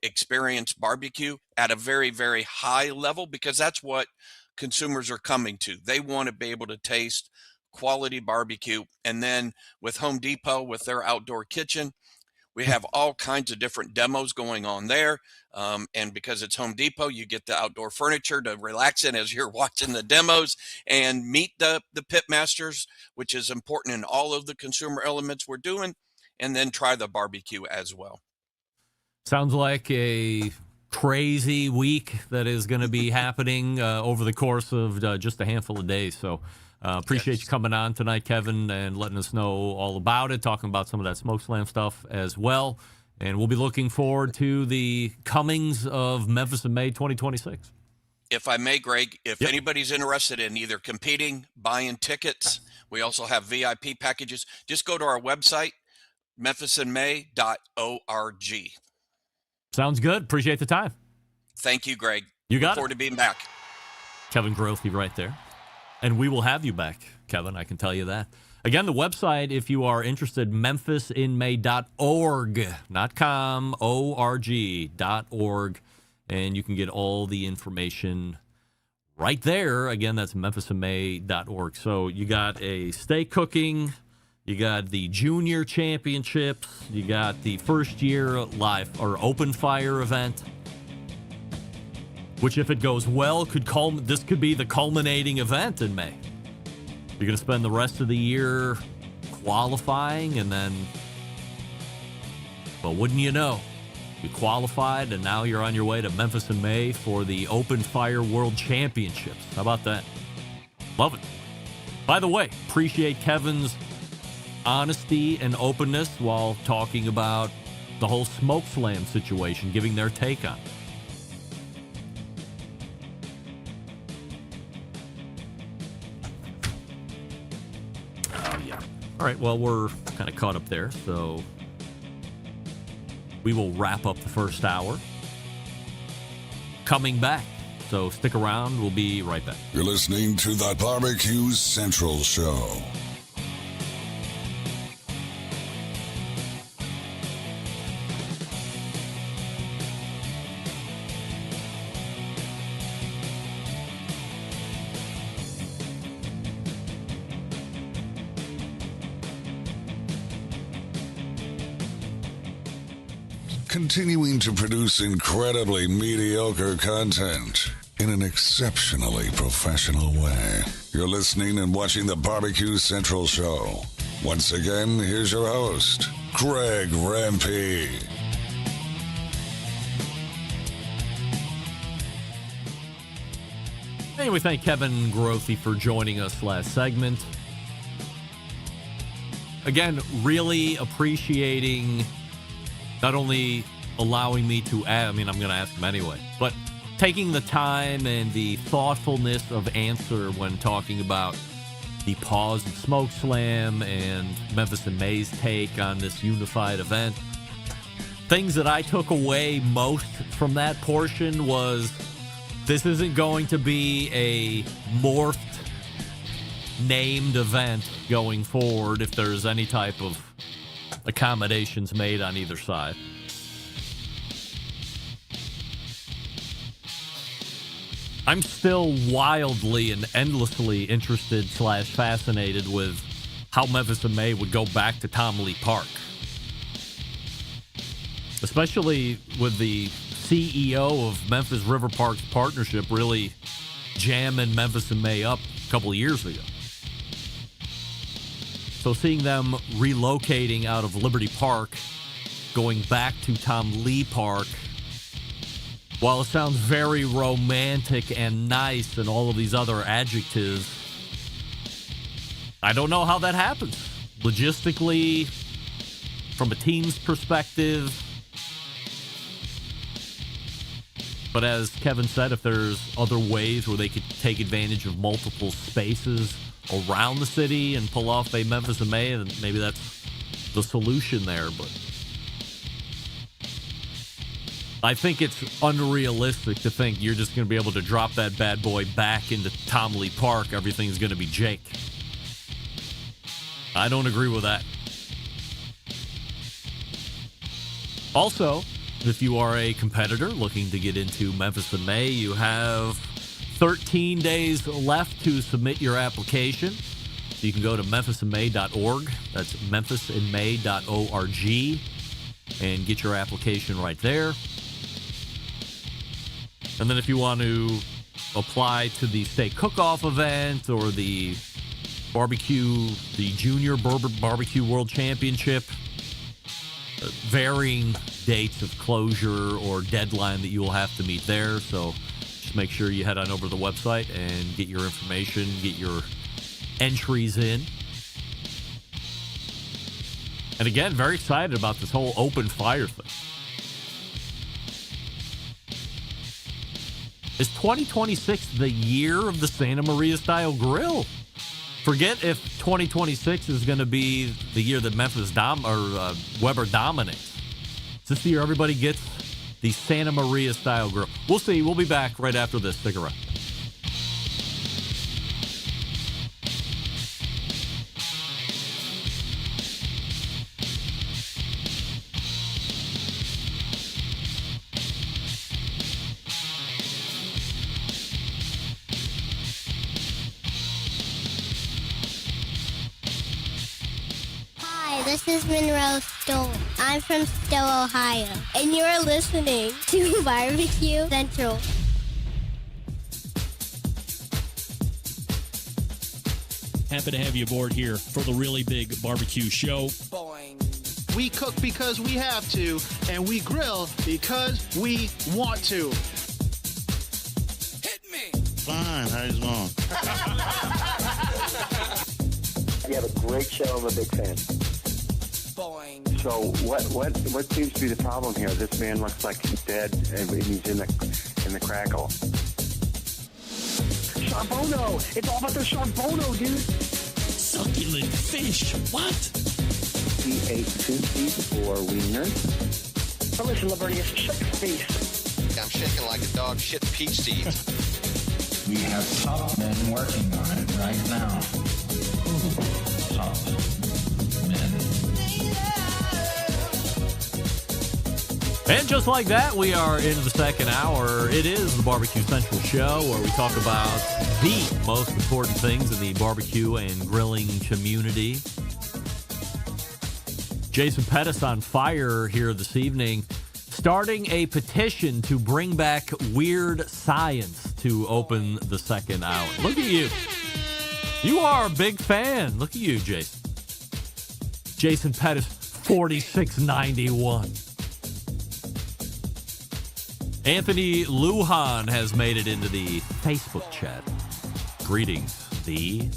experience barbecue at a very, very high level, because that's what consumers are coming to. They want to be able to taste quality barbecue. And then with Home Depot, with their outdoor kitchen, we have all kinds of different demos going on there. And because it's Home Depot, you get the outdoor furniture to relax in as you're watching the demos and meet the pit masters, which is important in all of the consumer elements we're doing, and then try the barbecue as well. Sounds like a crazy week that is going to be happening over the course of just a handful of days. So appreciate you coming on tonight, Kevin, and letting us know all about it, talking about some of that Smoke Slam stuff as well. And we'll be looking forward to the comings of Memphis in May 2026. If I may, Greg, if anybody's interested in either competing, buying tickets, we also have VIP packages. Just go to our website, memphisinmay.org. Sounds good. Appreciate the time. Thank you, Greg. You got Look forward to being back. Kevin Grothe right there. And we will have you back, Kevin. I can tell you that. Again, the website, if you are interested, memphisinmay.org, not .com, .org. And you can get all the information right there. Again, that's memphisinmay.org. So you got a steak cooking, you got the junior championships, you got the first year live or open fire event, which if it goes well, this could be the culminating event in May. You're going to spend the rest of the year qualifying, and then, well, wouldn't you know, you qualified, and now you're on your way to Memphis in May for the Open Fire World Championships. How about that? Love it. By the way, appreciate Kevin's honesty and openness while talking about the whole Smoke Slam situation, giving their take on it. All right, well, we're kind of caught up there, so we will wrap up the first hour. Coming back, so stick around. We'll be right back. You're listening to the Barbecue Central Show. continuing to produce incredibly mediocre content in an exceptionally professional way. You're listening and watching the Barbecue Central Show. Once again, here's your host, Greg Rempe. Hey, we thank Kevin Grothe for joining us last segment. Again, really appreciating not only allowing me to ask, I'm going to ask him anyway, but taking the time and the thoughtfulness of answer when talking about the Pause and Smoke Slam and Memphis and May's take on this unified event. Things that I took away most from that portion was this isn't going to be a morphed, named event going forward if there's any type of accommodations made on either side. I'm still wildly and endlessly interested / fascinated with how Memphis and May would go back to Tamale Park. Especially with the CEO of Memphis River Parks Partnership really jamming Memphis and May up a couple of years ago. So seeing them relocating out of Liberty Park, going back to Tamale Park, while it sounds very romantic and nice and all of these other adjectives, I don't know how that happens. Logistically, from a team's perspective. But as Kevin said, if there's other ways where they could take advantage of multiple spaces around the city and pull off a Memphis and May, then maybe that's the solution there. But I think it's unrealistic to think you're just going to be able to drop that bad boy back into Tamale Park. Everything's going to be Jake. I don't agree with that. Also, if you are a competitor looking to get into Memphis and May, you have 13 days left to submit your application. So you can go to memphisandmay.org. That's memphisandmay.org and get your application right there. And then if you want to apply to the state cook-off event or the barbecue, the Junior Barbecue World Championship, varying dates of closure or deadline that you will have to meet there. So just make sure you head on over to the website and get your information, get your entries in. And again, very excited about this whole open fire thing. Is 2026 the year of the Santa Maria style grill? Forget if 2026 is going to be the year that Weber dominates. Is this the year everybody gets the Santa Maria style grill? We'll see. We'll be back right after this. Stick around. This is Monroe Stoll. I'm from Stowe, Ohio. And you're listening to Barbecue Central. Happy to have you aboard here for the Really Big Barbecue Show. Boing. We cook because we have to, and we grill because we want to. Hit me. Fine, how you doing? You have a great show. I'm a big fan. Boing. So what seems to be the problem here? This man looks like he's dead, and he's in the crackle. Charbono! It's all about the charbono, dude. Succulent fish. What? He ate 2 feet or wiener. But listen, Lavernius, shut your face. I'm shaking like a dog shit peach seeds. We have top men working on it right now. Top men. And just like that, we are into the second hour. It is the Barbecue Central Show, where we talk about the most important things in the barbecue and grilling community. Jason Pettis on fire here this evening. starting a petition to bring back Weird Science to open the second hour. Look at you. You are a big fan. Look at you, Jason. Jason Pettis, 4691. Anthony Lujan has made it into the Facebook chat. Greetings, the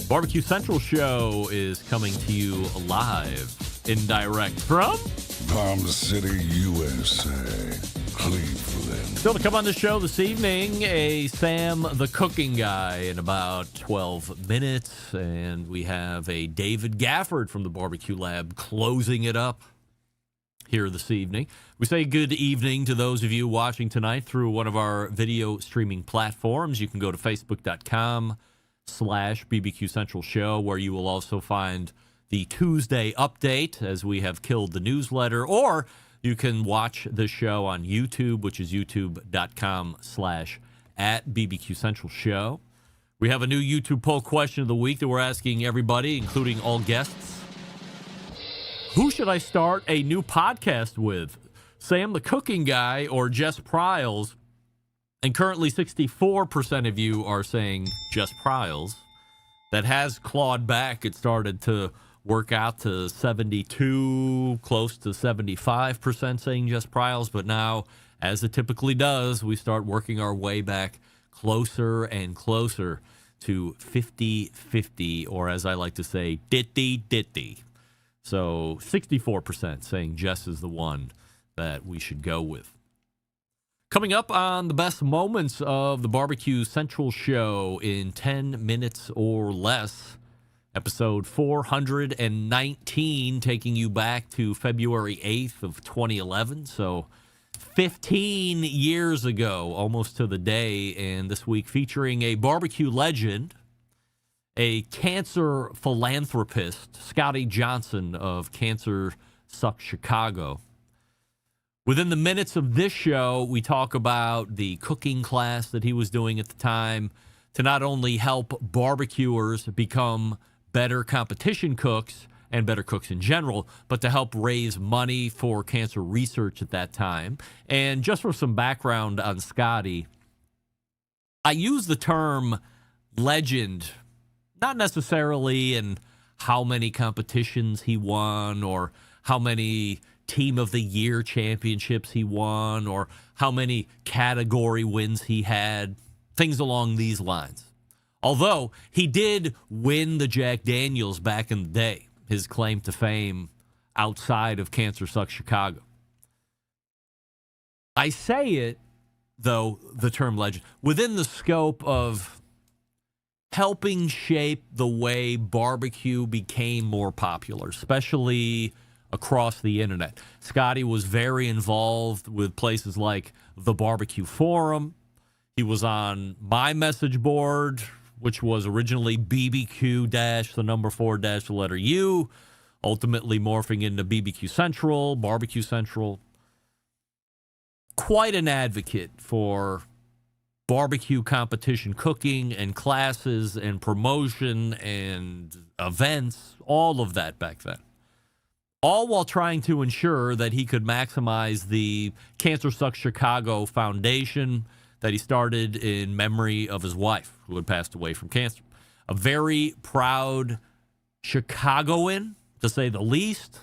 Barbecue Central show is coming to you live, indirect from Palm City, USA, Cleveland. Still to come on the show this evening, a Sam the Cooking Guy in about 12 minutes. And we have a David Gafford from the Barbecue Lab closing it up here this evening. We say good evening to those of you watching tonight through one of our video streaming platforms. You can go to facebook.com/BBQ Central Show, where you will also find the Tuesday update as we have killed the newsletter, or you can watch the show on YouTube, which is youtube.com/@BBQ Central Show. We have a new YouTube poll question of the week that we're asking everybody, including all guests. Who should I start a new podcast with? Sam the Cooking Guy or Jess Pryles? And currently 64% of you are saying Jess Pryles. That has clawed back. It started to work out to 72, close to 75% saying Jess Pryles. But now, as it typically does, we start working our way back closer and closer to 50-50, or as I like to say, ditty-ditty. So 64% saying Jess is the one that we should go with. Coming up on the best moments of the Barbecue Central show in 10 minutes or less, episode 419, taking you back to February 8th of 2011. So 15 years ago, almost to the day, and this week featuring a barbecue legend, a cancer philanthropist, Scotty Johnson of Cancer Sucks Chicago. Within the minutes of this show, we talk about the cooking class that he was doing at the time to not only help barbecuers become better competition cooks and better cooks in general, but to help raise money for cancer research at that time. And just for some background on Scotty, I use the term legend not necessarily in how many competitions he won or how many Team of the Year championships he won or how many category wins he had, things along these lines. Although he did win the Jack Daniels back in the day, his claim to fame outside of Cancer Sucks Chicago. I say it, though, the term legend, within the scope of helping shape the way barbecue became more popular, especially across the internet. Scotty was very involved with places like the Barbecue Forum. He was on my message board, which was originally BBQ-4-U, ultimately morphing into BBQ Central, Barbecue Central. Quite an advocate for barbecue competition cooking and classes and promotion and events, all of that back then. All while trying to ensure that he could maximize the Cancer Sucks Chicago Foundation that he started in memory of his wife, who had passed away from cancer. A very proud Chicagoan, to say the least.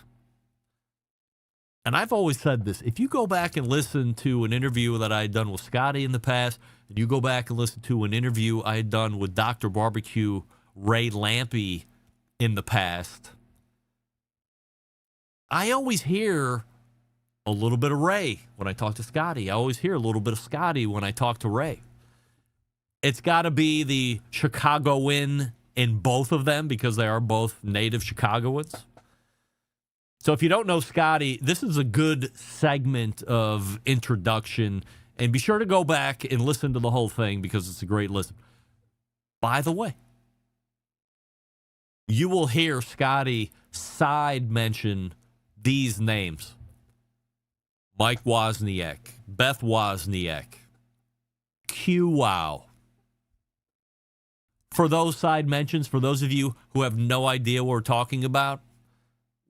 And I've always said this, if you go back and listen to an interview that I had done with Scotty in the past, and you go back and listen to an interview I had done with Dr. Barbecue Ray Lampy in the past, I always hear a little bit of Ray when I talk to Scotty. I always hear a little bit of Scotty when I talk to Ray. It's got to be the Chicagoan in both of them because they are both native Chicagoans. So if you don't know Scotty, this is a good segment of introduction. And be sure to go back and listen to the whole thing because it's a great listen. By the way, you will hear Scotty side mention these names: Mike Wozniak, Beth Wozniak, Q-Wow. For those side mentions, for those of you who have no idea what we're talking about,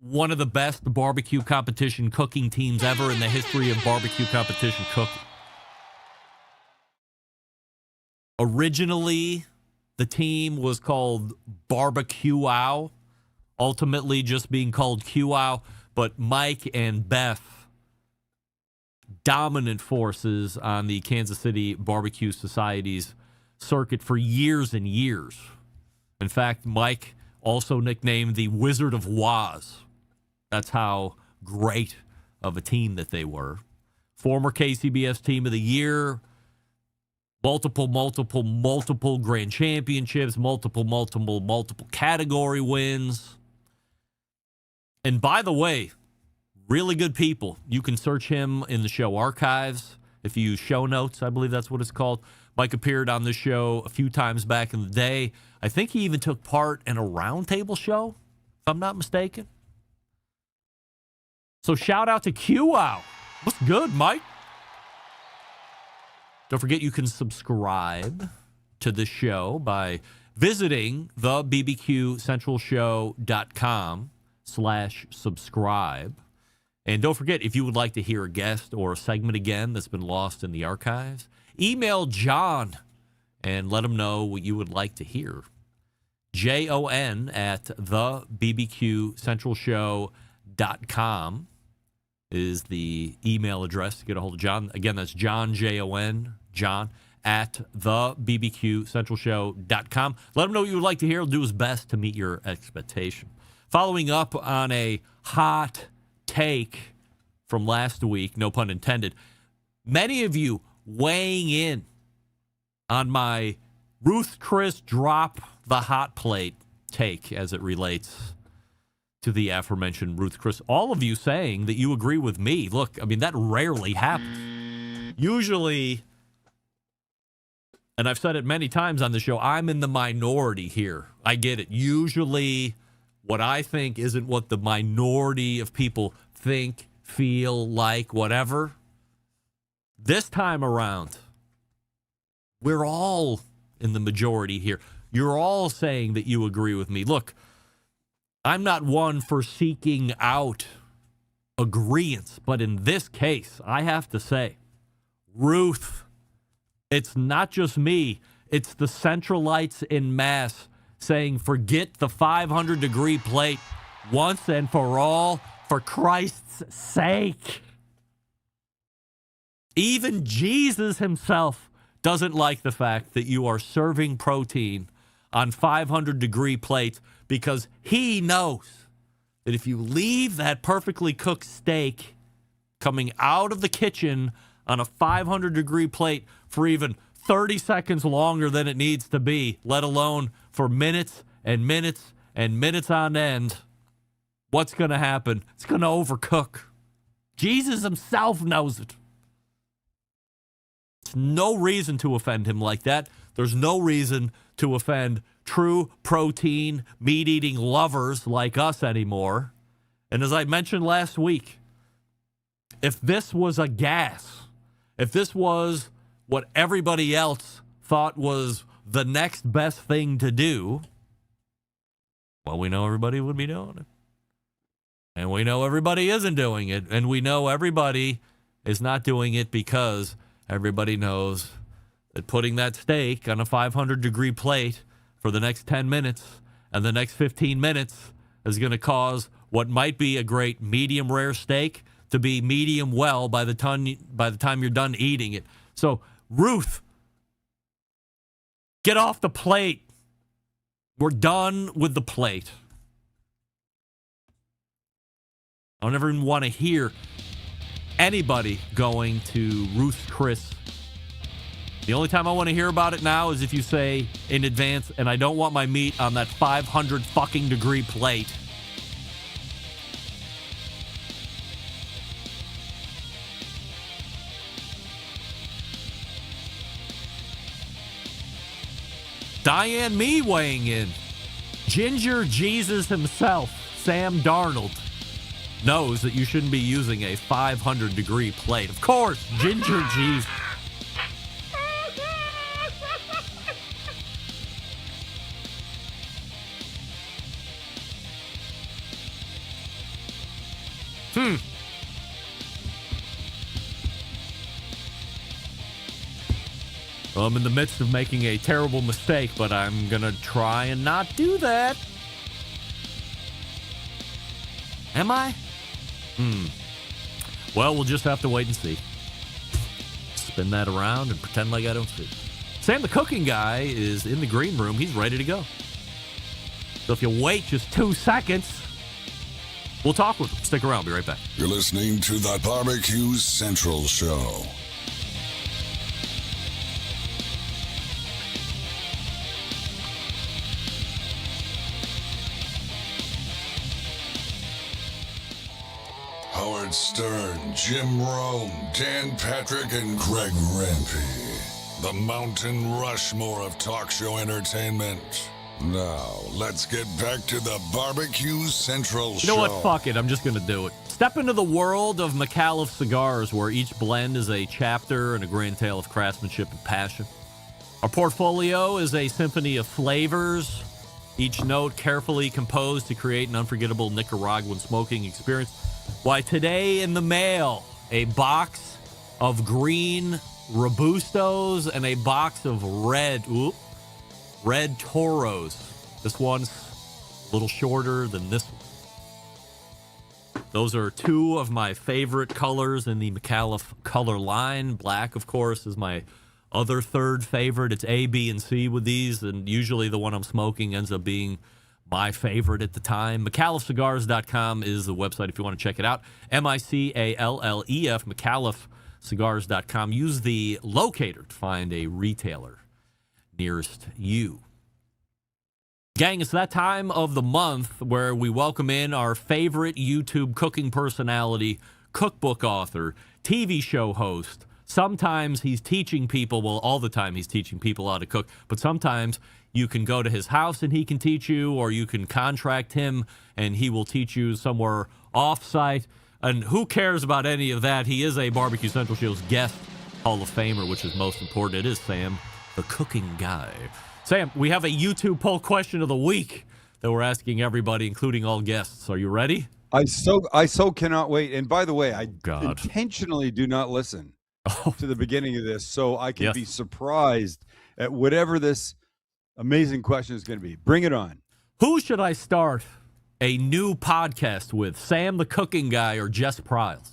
one of the best barbecue competition cooking teams ever in the history of barbecue competition cooking. Originally, the team was called Barbecue-ow, ultimately just being called Q-ow, but Mike and Beth, dominant forces on the Kansas City Barbecue Society's circuit for years and years. In fact, Mike also nicknamed the Wizard of Waz. That's how great of a team that they were. Former KCBS Team of the Year, multiple grand championships, multiple category wins. And by the way, really good people. You can search him in the show archives. If you use show notes, I believe that's what it's called. Mike appeared on the show a few times back in the day. I think he even took part in a roundtable show, if I'm not mistaken. So shout out to Q-Wow. What's good, Mike? Don't forget you can subscribe to the show by visiting the bbqcentralshow.com/subscribe. And don't forget, if you would like to hear a guest or a segment again that's been lost in the archives, email John and let him know what you would like to hear. JON at thebbqcentralshow.com is the email address to get a hold of John. Again, that's John, Jon, John, at thebbqcentralshow.com. Let him know what you would like to hear. He'll do his best to meet your expectation. Following up on a hot take from last week, no pun intended, many of you weighing in on my Ruth Chris drop the hot plate take as it relates to the aforementioned Ruth Chris. All of you saying that you agree with me. Look, I mean, that rarely happens. Usually, and I've said it many times on the show, I'm in the minority here. I get it. Usually, what I think isn't what the minority of people think, feel, like, whatever. This time around, we're all in the majority here. You're all saying that you agree with me. Look, I'm not one for seeking out agreeance, but in this case, I have to say, Ruth, it's not just me, it's the Centralites en masse saying, forget the 500-degree plate once and for all, for Christ's sake. Even Jesus himself doesn't like the fact that you are serving protein on 500-degree plates because he knows that if you leave that perfectly cooked steak coming out of the kitchen on a 500-degree plate for even 30 seconds longer than it needs to be, let alone for minutes and minutes and minutes on end, what's going to happen? It's going to overcook. Jesus himself knows it. There's no reason to offend him like that. There's no reason to offend true protein, meat-eating lovers like us anymore. And as I mentioned last week, if this was a gas, if this was what everybody else thought was the next best thing to do, well, we know everybody would be doing it. And we know everybody isn't doing it. And we know everybody is not doing it because everybody knows that putting that steak on a 500-degree plate for the next 10 minutes and the next 15 minutes is going to cause what might be a great medium rare steak to be medium well by the time you're done eating it. So, Ruth, get off the plate. We're done with the plate. I don't ever even want to hear anybody going to Ruth Chris. The only time I want to hear about it now is if you say in advance, and I don't want my meat on that 500 fucking degree plate. Diane Me weighing in. Ginger Jesus himself, Sam Darnold, knows that you shouldn't be using a 500-degree plate. Of course, Ginger Jesus. Well, I'm in the midst of making a terrible mistake, but I'm going to try and not do that. Am I? Well, we'll just have to wait and see. Spin that around and pretend like I don't see. Sam, the cooking guy, is in the green room. He's ready to go. So if you wait just 2 seconds, we'll talk with him. Stick around. Be right back. You're listening to the Barbecue Central Show. Howard Stern, Jim Rome, Dan Patrick, and Greg Rempe. The Mountain Rushmore of talk show entertainment. Now, let's get back to the Barbecue Central Show. You know what? Fuck it. I'm just going to do it. Step into the world of McAuliffe cigars, where each blend is a chapter and a grand tale of craftsmanship and passion. Our portfolio is a symphony of flavors, each note carefully composed to create an unforgettable Nicaraguan smoking experience. Why, today in the mail, a box of green Robustos and a box of red Toros. This one's a little shorter than this one. Those are two of my favorite colors in the McAuliffe color line. Black, of course, is my other third favorite. It's A, B, and C with these, and usually the one I'm smoking ends up being my favorite at the time. McAuliffecigars.com is the website if you want to check it out. MICALLEF, McAuliffecigars.com. Use the locator to find a retailer nearest you. Gang, it's that time of the month where we welcome in our favorite YouTube cooking personality, cookbook author, TV show host. Sometimes he's teaching people, well, all the time he's teaching people how to cook, but sometimes you can go to his house and he can teach you, or you can contract him and he will teach you somewhere off-site. And who cares about any of that? He is a Barbecue Central Show's guest Hall of Famer, which is most important. It is Sam, the cooking guy. Sam, we have a YouTube poll question of the week that we're asking everybody, including all guests. Are you ready? I so cannot wait. And by the way, I intentionally do not listen to the beginning of this, so I can be surprised at whatever this amazing question is going to be. Bring it on. Who should I start a new podcast with, Sam the cooking guy or Jess Pryles?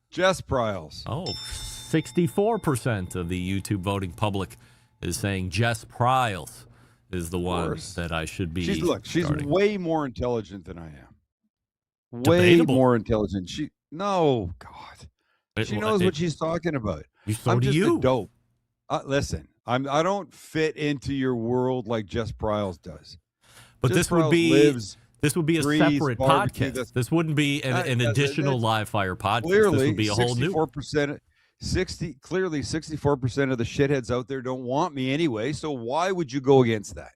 Jess Pryles. Oh, 64% of the YouTube voting public is saying Jess Pryles is the one that I should be She's starting. way more intelligent than I am. Way more intelligent. No, God. She knows what she's talking about. I'm just a dope. Listen, I don't fit into your world like Jess Pryles does. But Jess this would Pryles be lives, this would be a breathes, separate barbecue. podcast. This wouldn't be an additional live fire podcast. Clearly, this would be a whole new. 64%. 64% of the shitheads out there don't want me anyway. So why would you go against that?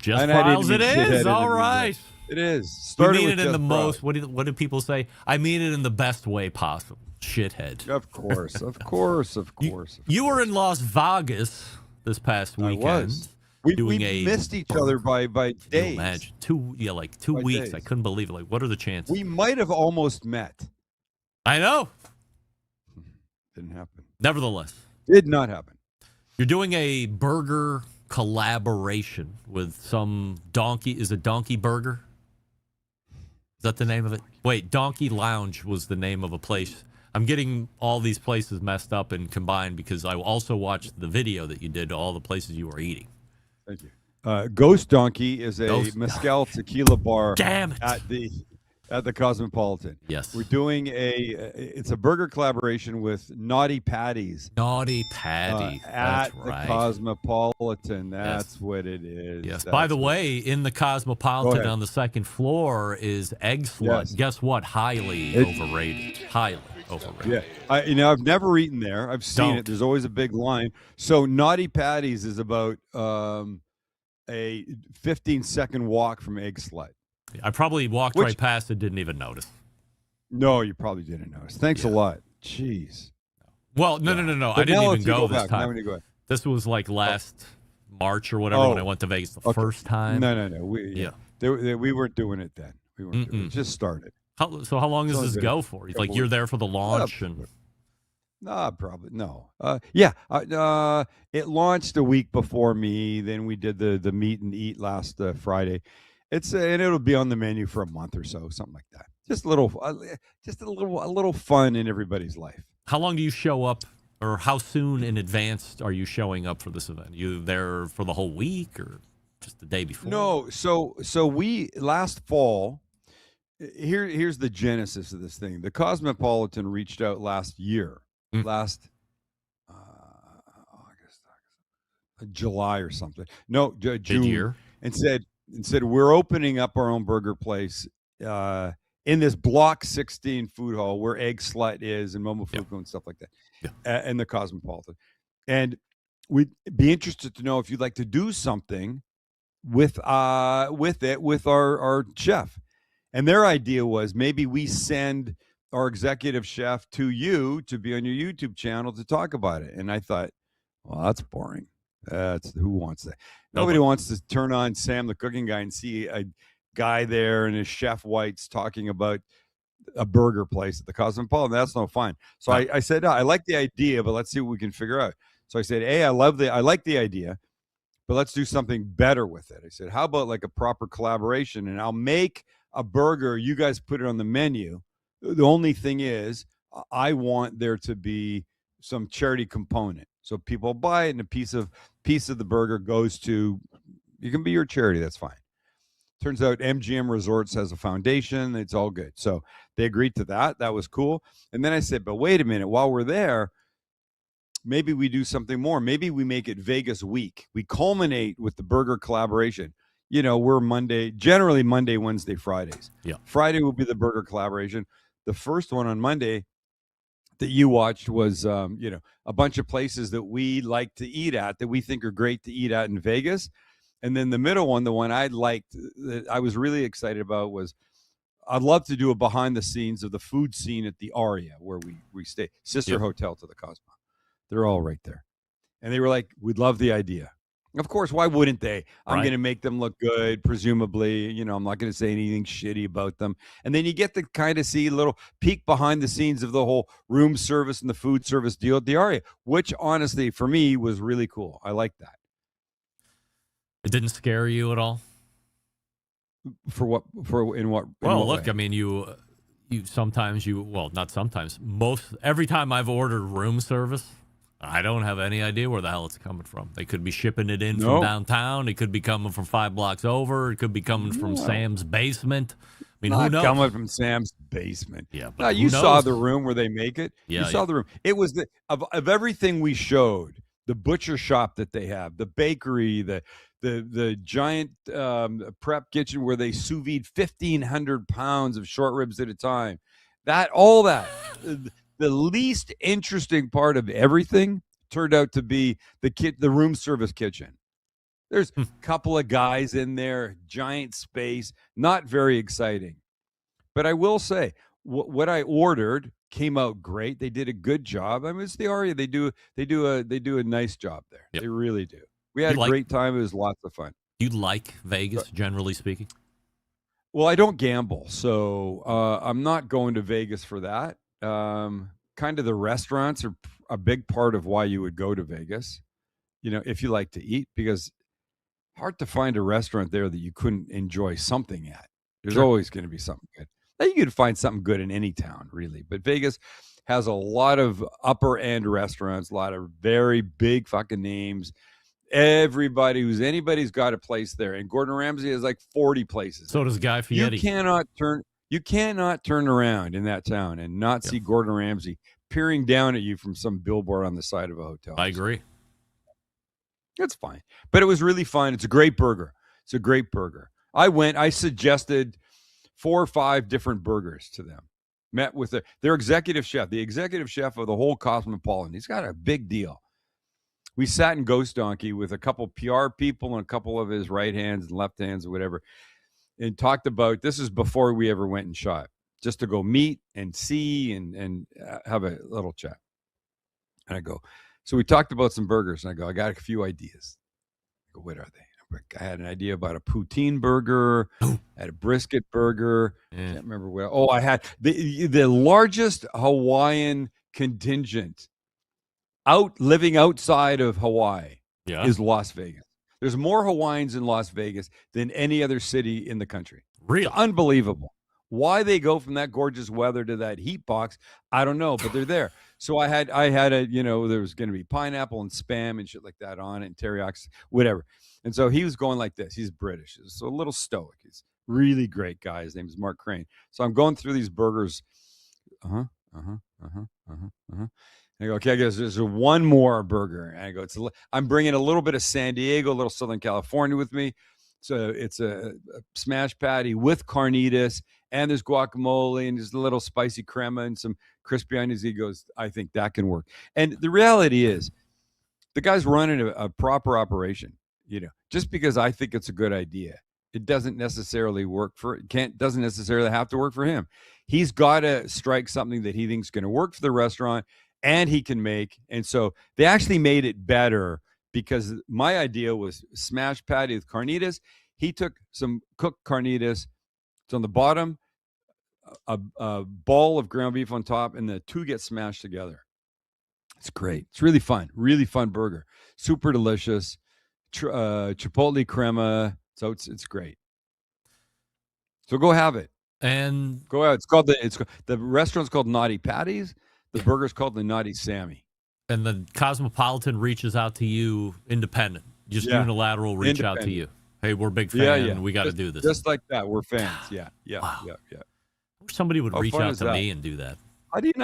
Jess Pryles, it is. All right. It is. You mean it in the most, what do people say? I mean it in the best way possible. Shithead. Of course, of course, of course. You were in Las Vegas this past weekend. I was. We missed each other by days. Imagine 2 weeks. Days. I couldn't believe it. Like, what are the chances? We might have almost met. I know. Didn't happen. Nevertheless. Did not happen. You're doing a burger collaboration with some donkey. Is it Donkey Burger? Is that the name of it? Wait, Donkey Lounge was the name of a place. I'm getting all these places messed up and combined because I also watched the video that you did to all the places you were eating. Thank you. Ghost Donkey is a mezcal tequila bar. Damn it. At the Cosmopolitan. Yes. We're doing it's a burger collaboration with Naughty Patties. Naughty Patties. At That's right. the Cosmopolitan. That's what it is. Yes. That's By the way, in the Cosmopolitan on the second floor is Egg Slut. Yes. Guess what? Highly overrated. Highly overrated. Yeah. I've never eaten there. I've seen it. There's always a big line. So Naughty Patties is about a 15-second walk from Egg Slut. I probably walked right past it, didn't even notice. No, you probably didn't notice. Thanks a lot. Jeez. Well, no. I didn't even go this time. Go this was like last March or whatever when I went to Vegas the first time. No. We weren't doing it then. We weren't doing it. It just started. How long does this go for? It's like you're there for the launch and. Probably no. It launched a week before me. Then we did the meet and eat last Friday. And it'll be on the menu for a month or so, something like that. Just a little fun in everybody's life. How long do you show up, or how soon in advance are you showing up for this event? You there for the whole week, or just the day before? No. So we last fall. Here's the genesis of this thing. The Cosmopolitan reached out last year. Last July or something. No, June. Mid-year. And said we're opening up our own burger place in this Block 16 food hall where Egg Slut is and Momofuku and stuff like that, and the Cosmopolitan. And we'd be interested to know if you'd like to do something with our chef. And their idea was maybe we send our executive chef to you to be on your YouTube channel to talk about it. And I thought, well, that's boring. Who wants that? Nobody wants to turn on Sam the Cooking Guy and see a guy there in his chef whites talking about a burger place at the Cosmopolitan. That's no fun. So I said, I like the idea, but let's see what we can figure out. So I said, hey, I like the idea, but let's do something better with it. I said, how about like a proper collaboration? And I'll make a burger. You guys put it on the menu. The only thing is, I want there to be some charity component. So people buy it, and a piece of the burger goes to, you can be your charity. That's fine. Turns out MGM Resorts has a foundation. It's all good. So they agreed to that. That was cool. And then I said, but wait a minute, while we're there, maybe we do something more. Maybe we make it Vegas week. We culminate with the burger collaboration. We're generally Monday, Wednesday, Fridays. Yeah. Friday will be the burger collaboration. The first one on Monday that you watched was, a bunch of places that we like to eat at, that we think are great to eat at in Vegas. And then the middle one, the one I liked, that I was really excited about, was I'd love to do a behind the scenes of the food scene at the Aria where we stay, sister hotel to the Cosmo. They're all right there. And they were like, we'd love the idea. Of course, why wouldn't they? I'm going to make them look good, presumably. I'm not going to say anything shitty about them. And then you get to kind of see a little peek behind the scenes of the whole room service and the food service deal at the Aria, which honestly, for me, was really cool. I like that. It didn't scare you at all? For what? Well, look, way? I mean, you sometimes not sometimes. Every time I've ordered room service, I don't have any idea where the hell it's coming from. They could be shipping it in from downtown. It could be coming from 5 blocks over. It could be coming from Sam's basement. I mean, who knows? Coming from Sam's basement. Yeah, but you saw the room where they make it. Yeah, you saw the room. It was of everything we showed. The butcher shop that they have, the bakery, the giant prep kitchen where they sous vide 1,500 pounds of short ribs at a time. All that. The least interesting part of everything turned out to be the room service kitchen. There's a couple of guys in there, giant space, not very exciting. But I will say, what I ordered came out great. They did a good job. I mean, it's the Aria. They do a nice job there. Yep. They really do. We had a great time. It was lots of fun. You like Vegas, generally speaking? Well, I don't gamble, so I'm not going to Vegas for that. Kind of the restaurants are a big part of why you would go to Vegas, if you like to eat, because hard to find a restaurant there that you couldn't enjoy something at. There's always going to be something good. Now, you could find something good in any town, really, but Vegas has a lot of upper end restaurants, a lot of very big fucking names. Anybody's got a place there, and Gordon Ramsay has like 40 places. So does Guy Fieri. You cannot turn around in that town and not see Gordon Ramsay peering down at you from some billboard on the side of a hotel. I agree. It's fine. But it was really fun. It's a great burger. I suggested 4 or 5 different burgers to them. Met with their executive chef, the executive chef of the whole Cosmopolitan. He's got a big deal. We sat in Ghost Donkey with a couple PR people and a couple of his right hands and left hands or whatever, and talked about, this is before we ever went and shot, just to go meet and see and have a little chat. And I go, so we talked about some burgers, and I go, I got a few ideas. I go, what are they? I had an idea about a poutine burger. I had a brisket burger. Can't remember what. Oh, I had the largest Hawaiian contingent living outside of Hawaii is Las Vegas. There's more Hawaiians in Las Vegas than any other city in the country. Really? It's unbelievable. Why they go from that gorgeous weather to that heat box, I don't know, but they're there. So I had a, there was going to be pineapple and Spam and shit like that on it, and teriyaki, whatever. And so he was going like this. He's British, so a little stoic. He's really great guy. His name is Mark Crane. So I'm going through these burgers. And I go, okay, I guess there's one more burger. And I go, I'm bringing a little bit of San Diego, a little Southern California with me. So it's a smash patty with carnitas, and there's guacamole, and there's a little spicy crema and some crispy onions. He goes, I think that can work. And the reality is, the guy's running a proper operation. Just because I think it's a good idea, it doesn't necessarily doesn't necessarily have to work for him. He's got to strike something that he thinks is going to work for the restaurant, and he can make. And so they actually made it better, because my idea was smash patty with carnitas. He took some cooked carnitas. It's on the bottom, a ball of ground beef on top, and the two get smashed together. It's great. It's really fun burger. Super delicious. Chipotle crema. So it's great. So go have it. And go out. The restaurant's called Naughty Patties. The burger's called the Naughty Sammy. And the Cosmopolitan reaches out to you independent, just unilateral reach out to you. Hey, we're a big fan. Yeah. We got to do this. Just like that. We're fans. Yeah. Wow. I wish somebody would reach out to me and do that. How do you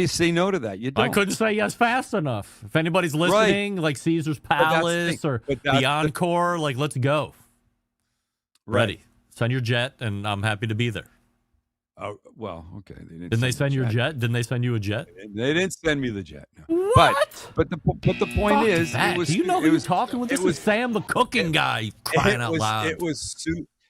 say no to that? You don't. I couldn't say yes fast enough. If anybody's listening, like Caesar's Palace or the Encore, let's go. Ready. Send your jet, and I'm happy to be there. Oh, well, okay. Didn't they send your jet? Didn't they send you a jet? They didn't send me the jet. No. What? But the point is, that. Do you know who you're talking with? This was Sam, the cooking guy, crying out loud. It was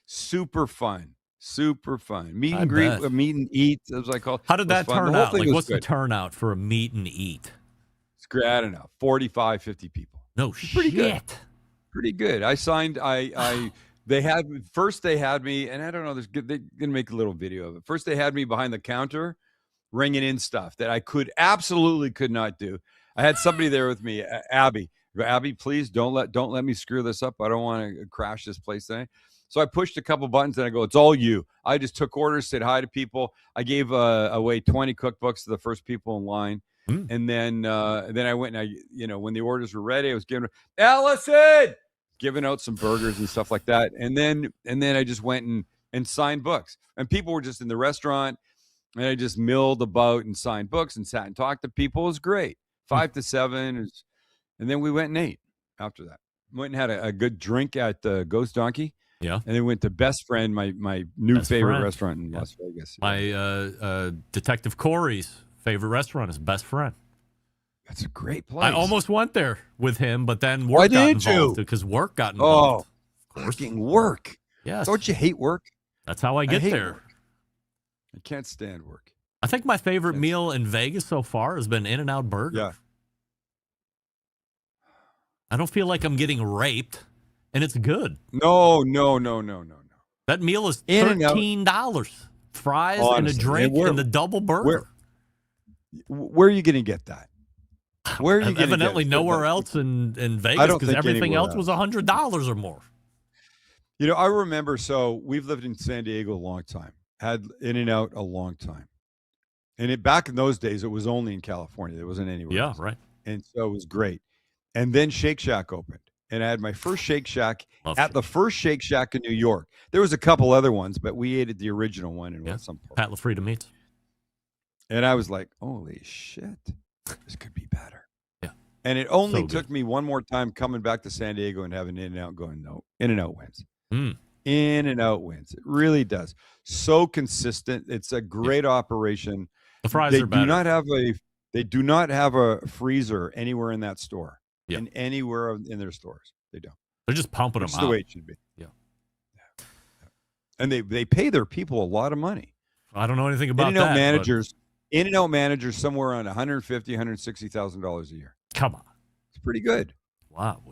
super fun. Super fun. Meet and greet, meet and eat, as I call it. How did that turn out? What's the turnout for a meet and eat? It's great. I don't know. 45, 50 people. No shit. Pretty good. I signed. They had me, and I don't know. They're gonna make a little video of it. First, they had me behind the counter, ringing in stuff that I absolutely could not do. I had somebody there with me, Abby. Abby, please don't let me screw this up. I don't want to crash this place today. So I pushed a couple buttons, and I go, "It's all you." I just took orders, said hi to people. I gave away 20 cookbooks to the first people in line, and then I went and when the orders were ready, I was giving Allison. Giving out some burgers and stuff like that. And then I just went and signed books. And people were just in the restaurant, and I just milled about and signed books and sat and talked to people. It was great. 5 to 7. And then we went and ate after that. Went and had a good drink at the Ghost Donkey. Yeah. And then went to Best Friend, my new favorite restaurant in Las Vegas. My Detective Corey's favorite restaurant is Best Friend. That's a great place. I almost went there with him, but then work got involved because work got involved. Oh, fucking work. Yes. Don't you hate work? That's how I get there. Work. I can't stand work. I think my favorite meal in Vegas so far has been In-N-Out Burger. Yeah. I don't feel like I'm getting raped, and it's good. No. That meal is $13. Fries and a drink and the double burger. Where are you going to get that? Where are you getting evidently nowhere else in Vegas because everything else was $100 or more. I remember. So we've lived in San Diego a long time. Had In-N-Out a long time, and back in those days, it was only in California. There wasn't anywhere. Yeah, else. right. And so it was great. And then Shake Shack opened, and I had my first Shake Shack the first Shake Shack in New York. There was a couple other ones, but we ate at the original one in some part. Pat LaFrida Meats. And I was like, "Holy shit, this could be better." Yeah. And it only took me one more time coming back to San Diego and having In-N-Out going, no, In-N-Out wins. In-N-Out wins. It really does. So consistent. It's a great operation. The fries are better. They do not have a freezer anywhere in that store. Yeah. Anywhere in their stores. They don't. They're just pumping them out. That's the way it should be. Yeah. And they pay their people a lot of money. I don't know anything about In-N-Out In-N-Out managers somewhere around $150,000, $160,000 a year. Come on. It's pretty good. Wow,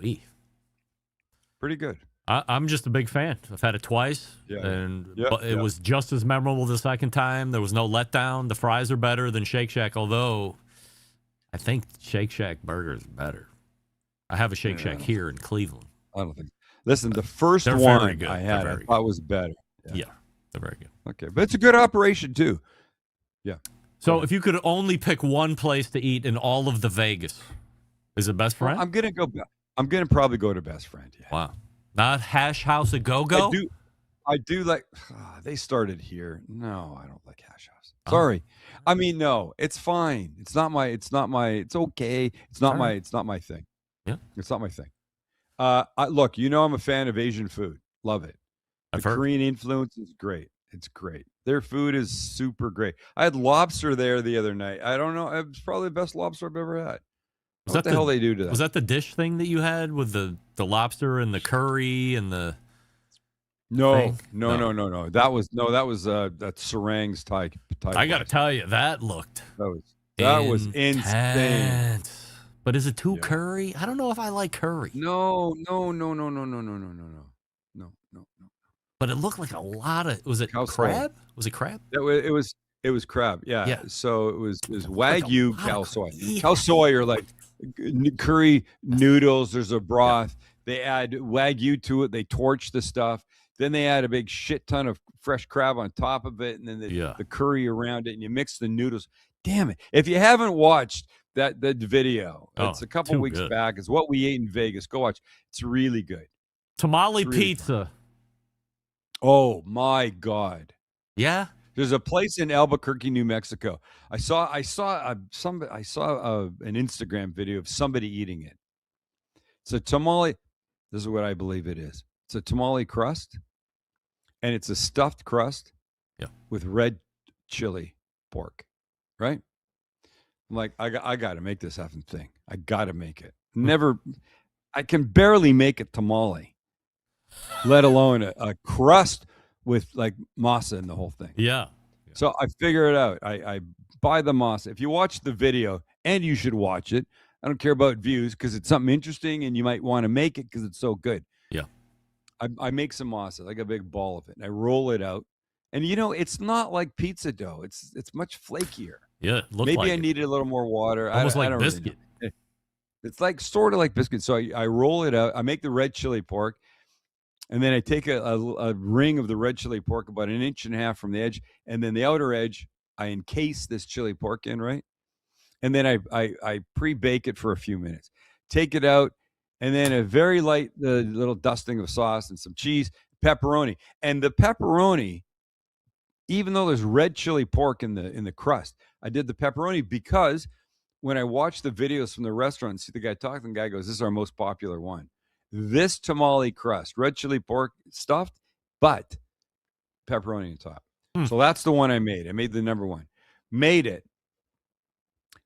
pretty good. I'm just a big fan. I've had it twice, and it was just as memorable the second time. There was no letdown. The fries are better than Shake Shack, although I think Shake Shack burger is better. I have a Shake Shack here in Cleveland. I don't think. Listen, the first They're one very good. I had, I thought was better. Yeah, they're very good. Okay, but it's a good operation too. Yeah. So if you could only pick one place to eat in all of the Vegas, is it Best Friend? I'm gonna probably go to Best Friend. Yeah. Wow. Not Hash House at Go-Go? I do like. They started here. No, I don't like Hash House. Sorry. I mean, no, it's fine. It's not my. It's okay. It's not my. It's not my thing. Yeah. It's not my thing. Look, I'm a fan of Asian food. Love it. The Korean influence is great. It's great. Their food is super great. I had lobster there the other night. I don't know. It was probably the best lobster I've ever had. What the hell they do to that? Was that the dish thing that you had with the lobster and the curry and the? No. That was that Sarang's Thai. I got to tell you, that looked. That was insane. But is it too curry? I don't know if I like curry. No. But it looked like a lot of. Was it crab? Was it crab? It was crab. Yeah. Yeah. So it was Wagyu cow soy. Cow soy are like curry noodles. There's a broth. They add Wagyu to it. They torch the stuff. Then they add a big shit ton of fresh crab on top of it, and then the curry around it, and you mix the noodles. Damn it! If you haven't watched that video, it's a couple weeks back. It's what we ate in Vegas. Go watch. It's really good. Tamale pizza. Oh my God! Yeah. There's a place in Albuquerque, New Mexico. I saw an Instagram video of somebody eating it. It's a tamale. This is what I believe it is. It's a tamale crust, and it's a stuffed crust with red chili pork, right? I'm like, I got to make this effing thing. I got to make it. I can barely make a tamale, let alone a crust with like masa and the whole thing. Yeah. So I figure it out. I buy the masa. If you watch the video, and you should watch it, I don't care about views because it's something interesting and you might want to make it because it's so good. Yeah. I make some masa, like a big ball of it, and I roll it out. And it's not like pizza dough. It's much flakier. Yeah. It looked Maybe like I needed a little more water. Almost I like don't biscuit. Really know. It's like sort of like biscuit. So I roll it out. I make the red chili pork. And then I take a ring of the red chili pork about 1.5 inches from the edge. And then the outer edge, I encase this chili pork in, right? And then I pre-bake it for a few minutes. Take it out. And then a very light little dusting of sauce and some cheese, pepperoni. And the pepperoni, even though there's red chili pork in the crust, I did the pepperoni because when I watch the videos from the restaurant, see the guy talking, the guy goes, "This is our most popular one. This tamale crust, red chili pork stuffed, but pepperoni on top." So that's the one I made. I made the number one. Made it.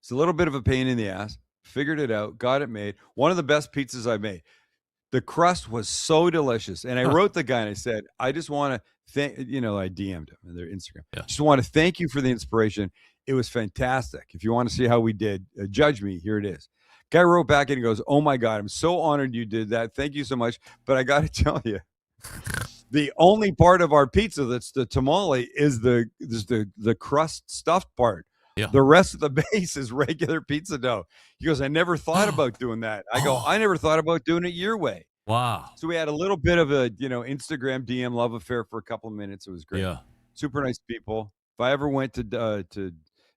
It's a little bit of a pain in the ass. Figured it out. Got it made. One of the best pizzas I made. The crust was so delicious. And I wrote the guy and I said, I just want to thank, I DM'd him on their Instagram. Yeah. Just want to thank you for the inspiration. It was fantastic. If you want to see how we did, judge me. Here it is. Guy wrote back and he goes, "Oh my God, I'm so honored you did that. Thank you so much. But I got to tell you, the only part of our pizza that's the tamale is the crust stuffed part. Yeah. The rest of the base is regular pizza dough." He goes, "I never thought about doing that." I go, "I never thought about doing it your way." Wow. So we had a little bit of a, Instagram DM love affair for a couple of minutes. It was great. Yeah. Super nice people. If I ever went to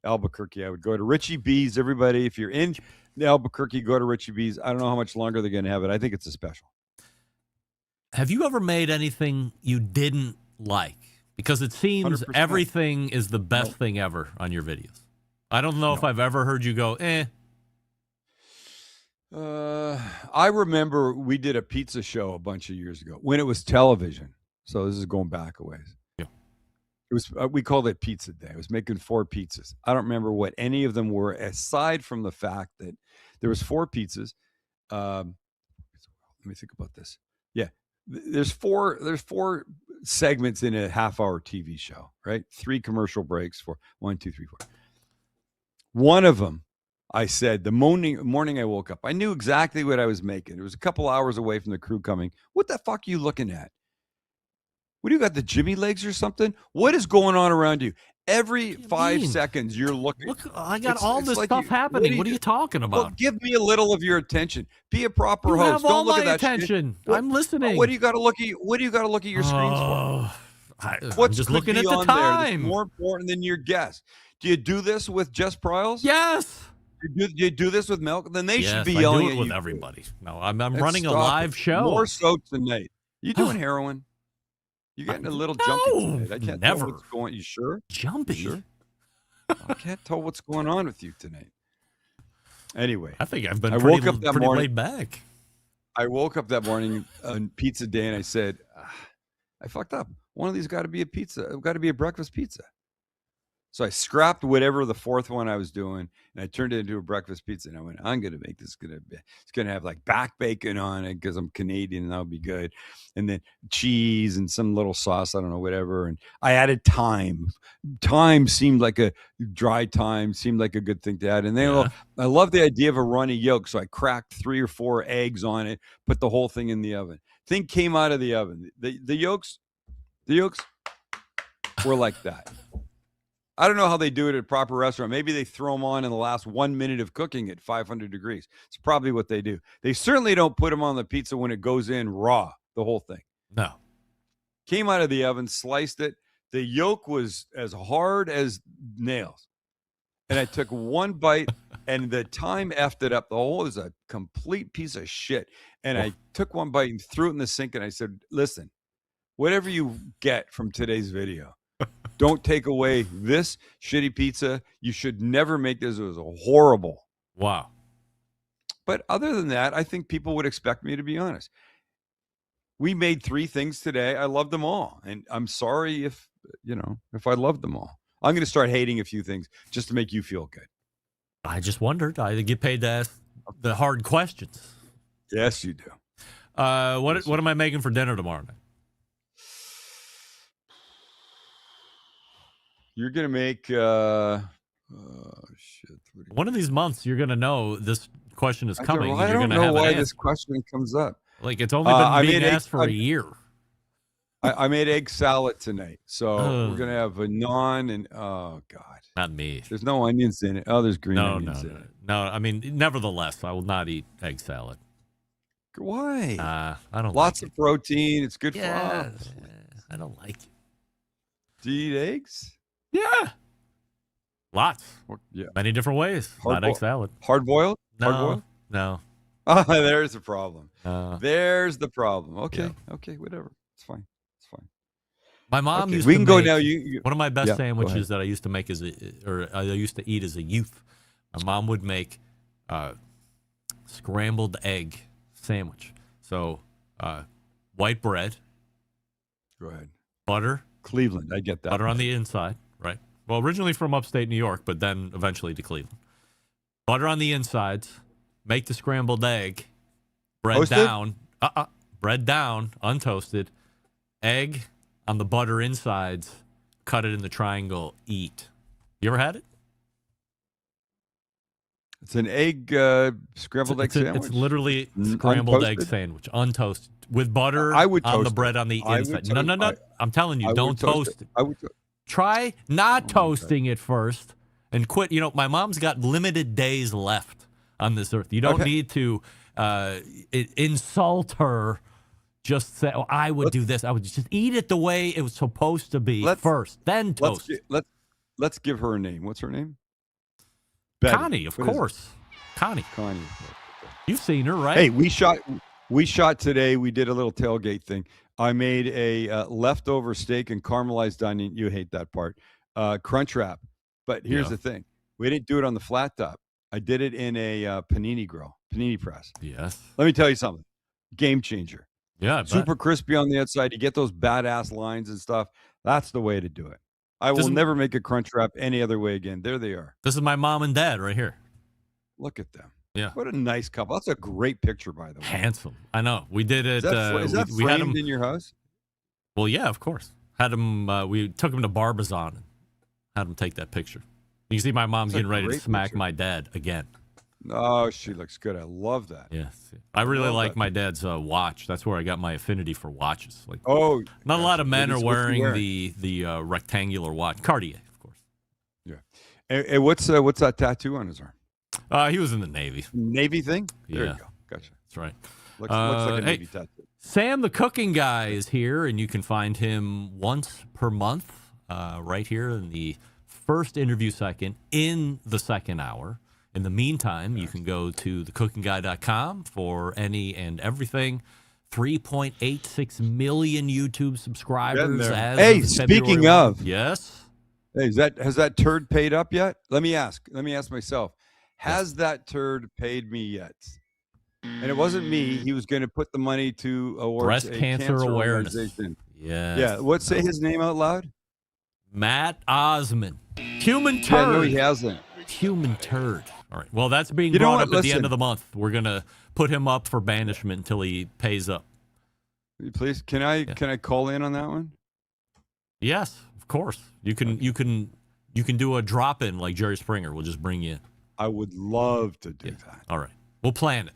Albuquerque, I would go to Richie B's. Everybody, if you're in Albuquerque, go to Richie B's. I don't know how much longer they're going to have it. I think it's a special. Have you ever made anything you didn't like? Because it seems 100%. everything is the best thing ever on your videos. I don't know if I've ever heard you go, eh. I remember we did a pizza show a bunch of years ago when it was television. So this is going back a ways. Yeah. It was we called it Pizza Day. I was making 4 pizzas. I don't remember what any of them were, aside from the fact that there was 4 pizzas. Let me think about this. Yeah, there's four segments in a half-hour TV show, right? 3 commercial breaks for 1, 2, 3, 4. One of them I said the morning I woke up, I knew exactly what I was making. It was a couple hours away from the crew coming. What the fuck are you looking at? What do you got, the Jimmy legs or something? What is going on around you? Every 5 seconds you're looking. Look, I got all this stuff happening. What are you talking about? Well, give me a little of your attention. Be a proper You host. have Don't all look my at that attention. shit. I'm listening. What do you got to look at? What do you got to look at your screens for? I'm just looking at the time. More important than your guest. Do you do this with Jess Pryles? Yes. Do you do this with Malcom? Then they should be I yelling do it at with you. everybody. No, I'm running a Stop live it. show. More soap tonight. You doing heroin? You getting a little jumpy tonight? I can't never. tell what's going. You sure? Jumpy? You sure? I can't tell what's going on with you tonight. Anyway, I think I've been woke up that pretty morning, laid back. I woke up that morning on pizza day and I said, I fucked up. One of these got to be a pizza. Got to be a breakfast pizza. So I scrapped whatever the fourth one I was doing, and I turned it into a breakfast pizza. And I went, I'm going to make this. It's going to have like back bacon on it because I'm Canadian, and that'll be good. And then cheese and some little sauce, I don't know, whatever. And I added thyme. Thyme seemed like dry thyme seemed like a good thing to add. And then I love the idea of a runny yolk, so I cracked 3 or 4 eggs on it, put the whole thing in the oven. Thing came out of the oven. The yolks were like that. I don't know how they do it at a proper restaurant. Maybe they throw them on in the last 1 minute of cooking at 500 degrees. It's probably what they do. They certainly don't put them on the pizza when it goes in raw, the whole thing. No. Came out of the oven, sliced it. The yolk was as hard as nails. And I took one bite, and the time effed it up. The whole was a complete piece of shit. And I took one bite and threw it in the sink, and I said, listen, whatever you get from today's video, don't take away this shitty pizza. You should never make this. It was horrible. Wow. But other than that, I think people would expect me to be honest. We made 3 things today. I loved them all. And I'm sorry if I loved them all. I'm going to start hating a few things just to make you feel good. I just wondered. I get paid to ask the hard questions. Yes, you do. What am I making for dinner tomorrow night? You're going to make, one of these months, you're going to know this question is coming. I don't know why this question comes up. Like, it's only been being asked for a year. I made egg salad tonight. So we're going to have a naan and, oh, God. Not me. There's no onions in it. Oh, there's green onions in it. No, I mean, nevertheless, I will not eat egg salad. Why? I don't Lots like of protein. It's good for us. us. I don't like it. Do you eat eggs? Yeah. Lots. Yeah. Many different ways. Not egg salad. Hard boiled? No. Hard boiled? No. Oh, there's the problem. There's the problem. Okay. Yeah. Okay. Whatever. It's fine. It's fine. My mom used we to can make go now. You one of my best yeah, sandwiches that I used to make I used to eat as a youth. My mom would make scrambled egg sandwich. So white bread. Go ahead. Butter. Cleveland. I get that. Butter on the inside, right? Well, originally from upstate New York, but then eventually to Cleveland. Butter on the insides. Make the scrambled egg. Bread Toasted? down. Bread down, untoasted. Egg on the butter insides. Cut it in the triangle. Eat. You ever had it? It's an egg scrambled egg sandwich. It's literally scrambled egg sandwich, untoasted, with butter on the bread on the inside. No. I'm telling you, don't toast it. Try not toasting it first and quit. You know, my mom's got limited days left on this earth. You don't need to insult her. Just say, oh, I would do this. I would just eat it the way it was supposed to be first, then toast. Let's give her a name. What's her name? Connie, of course. Connie. You've seen her, right? Hey, we shot today. We did a little tailgate thing. I made a leftover steak and caramelized onion. You hate that part. Crunch wrap. But here's the thing. We didn't do it on the flat top. I did it in a panini press. Yes. Let me tell you something. Game changer. Yeah. Super crispy on the outside. You get those badass lines and stuff. That's the way to do it. I will never make a crunch wrap any other way again. There they are. This is my mom and dad right here. Look at them. Yeah. What a nice couple. That's a great picture, by the way. Handsome. I know. We did it. Is that we had them in your house? Well, yeah, of course. Had them. We took them to Barbizon and had them take that picture. You can see my mom's getting ready to smack my dad again. Oh, she looks good. I love that. Yes. I really love like that. my dad's watch. That's where I got my affinity for watches. Like, Oh, not a lot of men are What's he wearing the rectangular watch. Cartier, of course. Yeah. And what's that tattoo on his arm? He was in the Navy. Navy thing? There Yeah. you go. Gotcha. That's right. Looks like a hey, Navy tattoo. Sam the Cooking Guy is here, and you can find him once per month right here in the first interview second in the second hour. In the meantime, you can go to thecookingguy.com for any and everything. 3.86 million YouTube subscribers. As Hey, of speaking February 1. of. Yes? Hey, has that turd paid up yet? Let me ask myself. Has that turd paid me yet? And it wasn't me. He was going to put the money to Breast cancer awareness. Organization. Yeah. What's say his name out loud? Matt Osman. Human turd. Yeah, no, he hasn't. Human turd. All right. Well, that's being brought up at the end of the month. We're going to put him up for banishment until he pays up. Please, can I call in on that one? Yes, of course. You can do a drop in like Jerry Springer. We'll just bring you in. I would love to do that. All right. We'll plan it.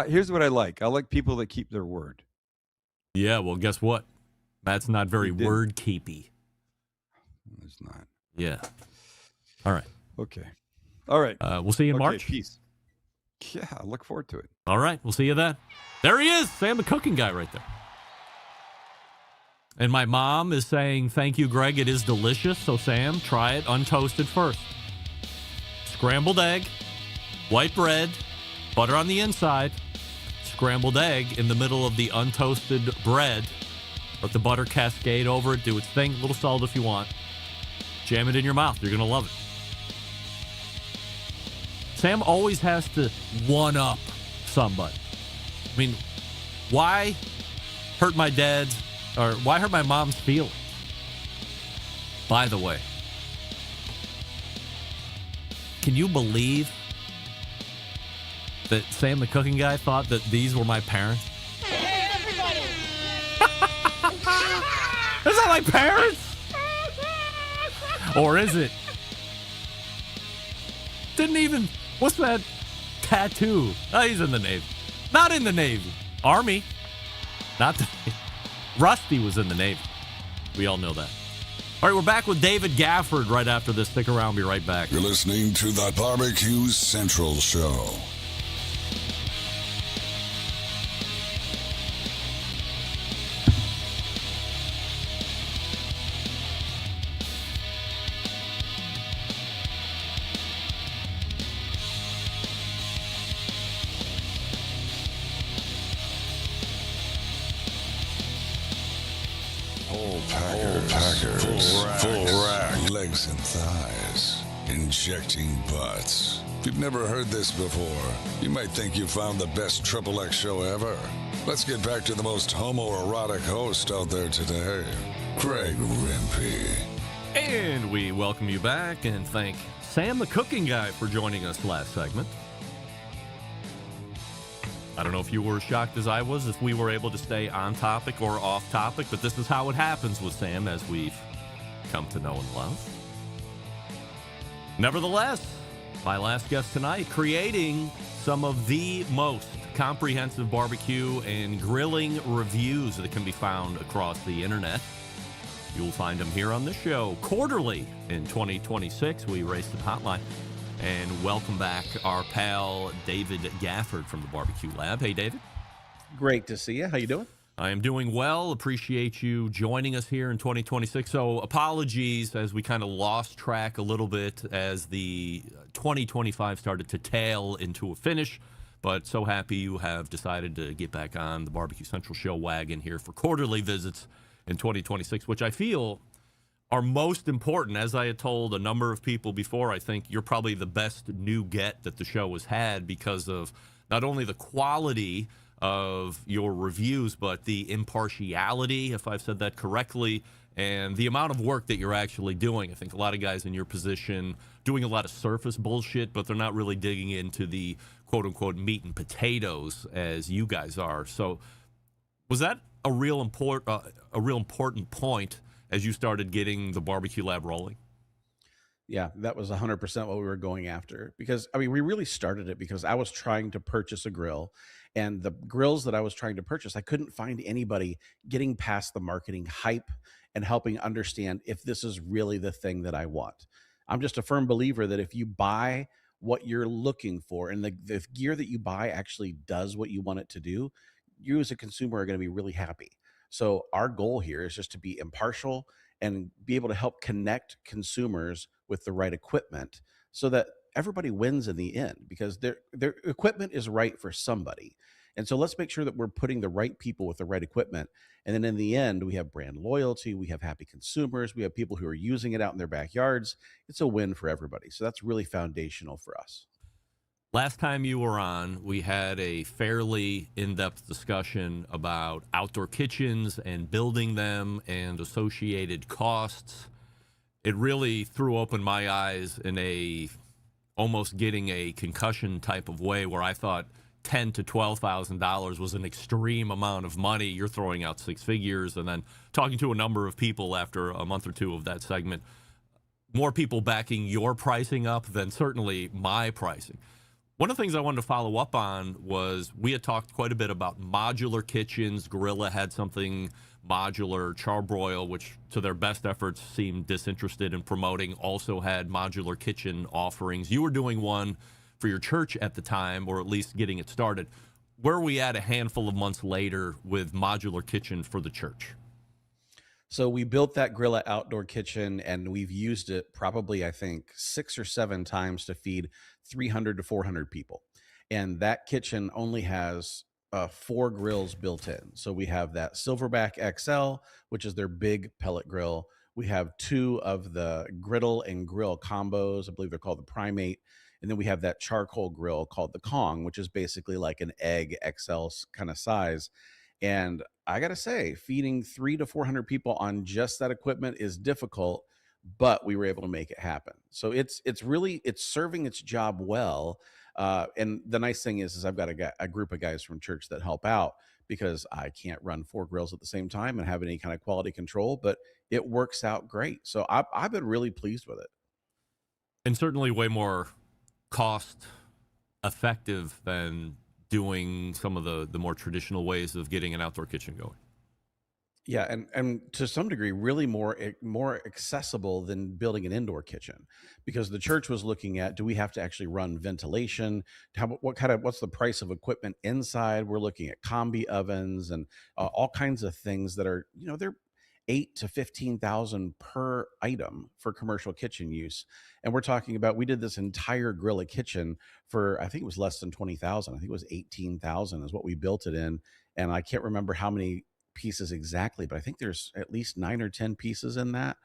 Here's what I like. I like people that keep their word. Yeah, well, guess what? Matt's not very word keepy. It's not. Yeah. All right. Okay. All right. We'll see you in March. Peace. Yeah, I look forward to it. All right. We'll see you then. There he is, Sam the Cooking Guy right there. And my mom is saying, thank you, Greg. It is delicious. So, Sam, try it untoasted first. Scrambled egg, white bread, butter on the inside, scrambled egg in the middle of the untoasted bread. Let the butter cascade over it. Do its thing. A little salt if you want. Jam it in your mouth. You're going to love it. Sam always has to one-up somebody. I mean, why hurt my dad's, or why hurt my mom's feelings? By the way, can you believe that Sam the Cooking Guy thought that these were my parents? Is that my parents? Or is it? Didn't even... What's that tattoo? Oh, he's in the Navy. Not in the Navy. Army. Not the... Rusty was in the Navy. We all know that. All right, we're back with David Gafford right after this. Stick around. Be right back. You're listening to the Barbecue Central Show. Full rack, legs and thighs, injecting butts. If you've never heard this before, you might think you found the best XXX show ever. Let's get back to the most homoerotic host out there today, Greg Rempe. And we welcome you back and thank Sam the Cooking Guy for joining us last segment. I don't know if you were as shocked as I was if we were able to stay on topic or off topic, but this is how it happens with Sam as we've come to know and love. Nevertheless, my last guest tonight, creating some of the most comprehensive barbecue and grilling reviews that can be found across the internet. You'll find them here on the show quarterly in 2026. We race the hotline. And welcome back our pal David Gafford from the Barbecue Lab. Hey, David. Great to see you. How you doing? I am doing well. Appreciate you joining us here in 2026. So apologies as we kind of lost track a little bit as the 2025 started to tail into a finish. But so happy you have decided to get back on the Barbecue Central show wagon here for quarterly visits in 2026, which I feel are most important. As I had told a number of people before, I think you're probably the best new get that the show has had because of not only the quality of your reviews, but the impartiality, if I've said that correctly, and the amount of work that you're actually doing. I think a lot of guys in your position doing a lot of surface bullshit, but they're not really digging into the quote-unquote meat and potatoes as you guys are. So was that a real important point as you started getting the Barbecue Lab rolling? Yeah, that was 100% what we were going after. Because, I mean, we really started it because I was trying to purchase a grill, and the grills that I was trying to purchase, I couldn't find anybody getting past the marketing hype and helping understand if this is really the thing that I want. I'm just a firm believer that if you buy what you're looking for and the gear that you buy actually does what you want it to do, you as a consumer are going to be really happy. So our goal here is just to be impartial and be able to help connect consumers with the right equipment so that everybody wins in the end, because their equipment is right for somebody. And so let's make sure that we're putting the right people with the right equipment. And then in the end, we have brand loyalty, we have happy consumers, we have people who are using it out in their backyards. It's a win for everybody. So that's really foundational for us. Last time you were on, we had a fairly in-depth discussion about outdoor kitchens and building them and associated costs. It really threw open my eyes in a almost getting a concussion type of way, where I thought $10,000 to $12,000 was an extreme amount of money. You're throwing out six figures, and then talking to a number of people after a month or two of that segment, more people backing your pricing up than certainly my pricing. One of the things I wanted to follow up on was we had talked quite a bit about modular kitchens. Gorilla had something modular. Charbroil, which to their best efforts seemed disinterested in promoting, also had modular kitchen offerings. You were doing one for your church at the time, or at least getting it started. Where are we at a handful of months later with modular kitchen for the church? So we built that Grilla outdoor kitchen, and we've used it probably, I think, 6 or 7 times to feed 300 to 400 people. And that kitchen only has 4 grills built in. So we have that Silverback XL, which is their big pellet grill. We have 2 of the griddle and grill combos. I believe they're called the Primate. And then we have that charcoal grill called the Kong, which is basically like an egg XL kind of size. And I got to say, feeding 300 to 400 people on just that equipment is difficult, but we were able to make it happen. So it's serving its job well. And the nice thing is I've got a group of guys from church that help out, because I can't run 4 grills at the same time and have any kind of quality control, but it works out great. So I've been really pleased with it. And certainly way more cost effective than doing some of the more traditional ways of getting an outdoor kitchen going. Yeah, and to some degree, really more accessible than building an indoor kitchen, because the church was looking at, do we have to actually run ventilation? What's the price of equipment inside? We're looking at combi ovens and all kinds of things that are, they're 8 to 15,000 per item for commercial kitchen use. And we're talking about, we did this entire Grilla kitchen for, I think it was less than 20,000. I think it was 18,000 is what we built it in. And I can't remember how many pieces exactly, but I think there's at least 9 or 10 pieces in that.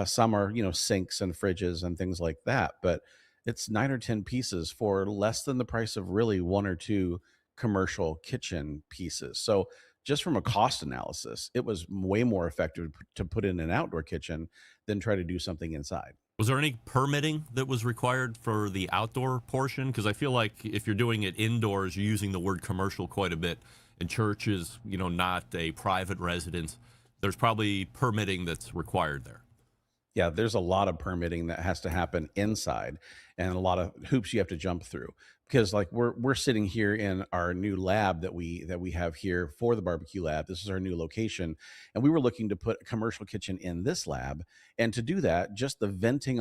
Some are, sinks and fridges and things like that, but it's 9 or 10 pieces for less than the price of really 1 or 2 commercial kitchen pieces. So just from a cost analysis, it was way more effective to put in an outdoor kitchen than try to do something inside. Was there any permitting that was required for the outdoor portion? Because I feel like if you're doing it indoors, you're using the word commercial quite a bit. And church is, not a private residence. There's probably permitting that's required there. Yeah, there's a lot of permitting that has to happen inside, and a lot of hoops you have to jump through, because like we're sitting here in our new lab that we have here for the barbecue lab. This is our new location, and we were looking to put a commercial kitchen in this lab, and to do that, just the ventilation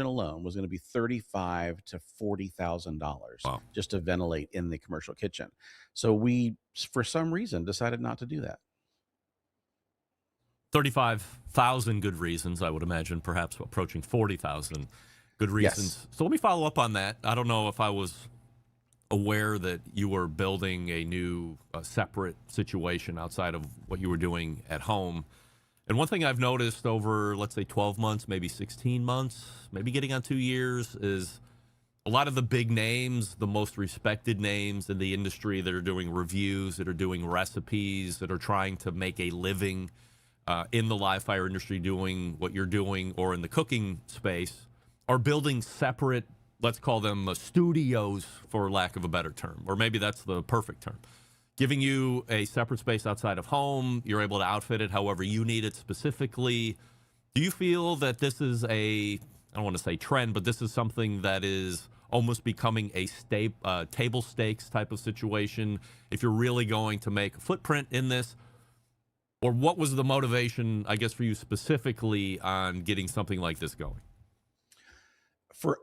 alone was going to be $35,000 to $40,000 just to ventilate in the commercial kitchen. So we, for some reason, decided not to do that. 35,000 good reasons, I would imagine, perhaps approaching 40,000 good reasons. Yes. So let me follow up on that. I don't know if I was aware that you were building a new separate situation outside of what you were doing at home. And one thing I've noticed over, let's say, 12 months, maybe 16 months, maybe getting on 2 years, is a lot of the big names, the most respected names in the industry that are doing reviews, that are doing recipes, that are trying to make a living in the live fire industry doing what you're doing, or in the cooking space, are building separate, let's call them studios, for lack of a better term, or maybe that's the perfect term, giving you a separate space outside of home. You're able to outfit it however you need it specifically. Do you feel that this is a I don't want to say trend, but this is something that is almost becoming a table stakes type of situation if you're really going to make a footprint in this? Or what was the motivation, I guess, for you specifically on getting something like this going? For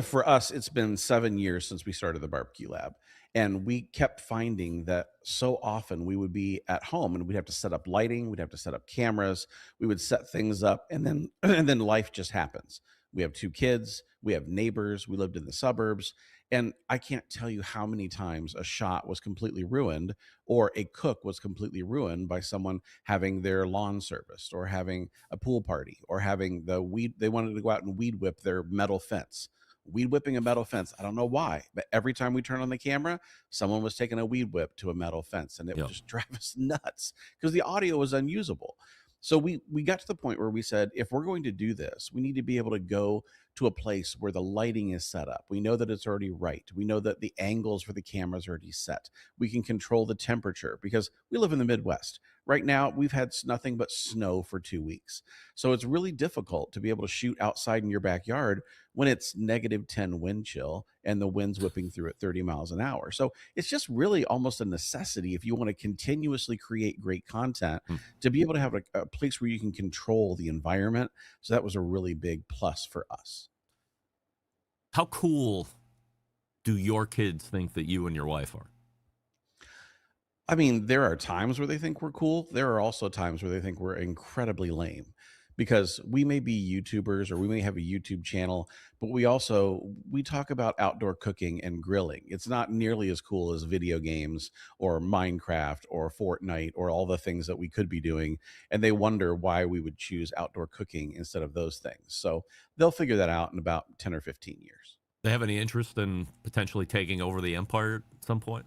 for us, it's been 7 years since we started the barbecue lab, and we kept finding that so often we would be at home and we'd have to set up lighting, we'd have to set up cameras, we would set things up, and then and then life just happens. We have 2 kids, we have neighbors, we lived in the suburbs, and I can't tell you how many times a shot was completely ruined or a cook was completely ruined by someone having their lawn serviced or having a pool party or having the weed. They wanted to go out and weed whip their metal fence. Weed whipping a metal fence. I don't know why, but every time we turn on the camera, someone was taking a weed whip to a metal fence, and it would just drive us nuts because the audio was unusable. So we got to the point where we said, if we're going to do this, we need to be able to go to a place where the lighting is set up. We know that it's already right. We know that the angles for the cameras are already set. We can control the temperature because we live in the Midwest. Right now, we've had nothing but snow for 2 weeks. So it's really difficult to be able to shoot outside in your backyard when it's -10 wind chill and the wind's whipping through at 30 miles an hour. So it's just really almost a necessity if you want to continuously create great content to be able to have a place where you can control the environment. So that was a really big plus for us. How cool do your kids think that you and your wife are? I mean, there are times where they think we're cool. There are also times where they think we're incredibly lame because we may be YouTubers or we may have a YouTube channel, but we talk about outdoor cooking and grilling. It's not nearly as cool as video games or Minecraft or Fortnite or all the things that we could be doing. And they wonder why we would choose outdoor cooking instead of those things. So they'll figure that out in about 10 or 15 years. They have any interest in potentially taking over the empire at some point?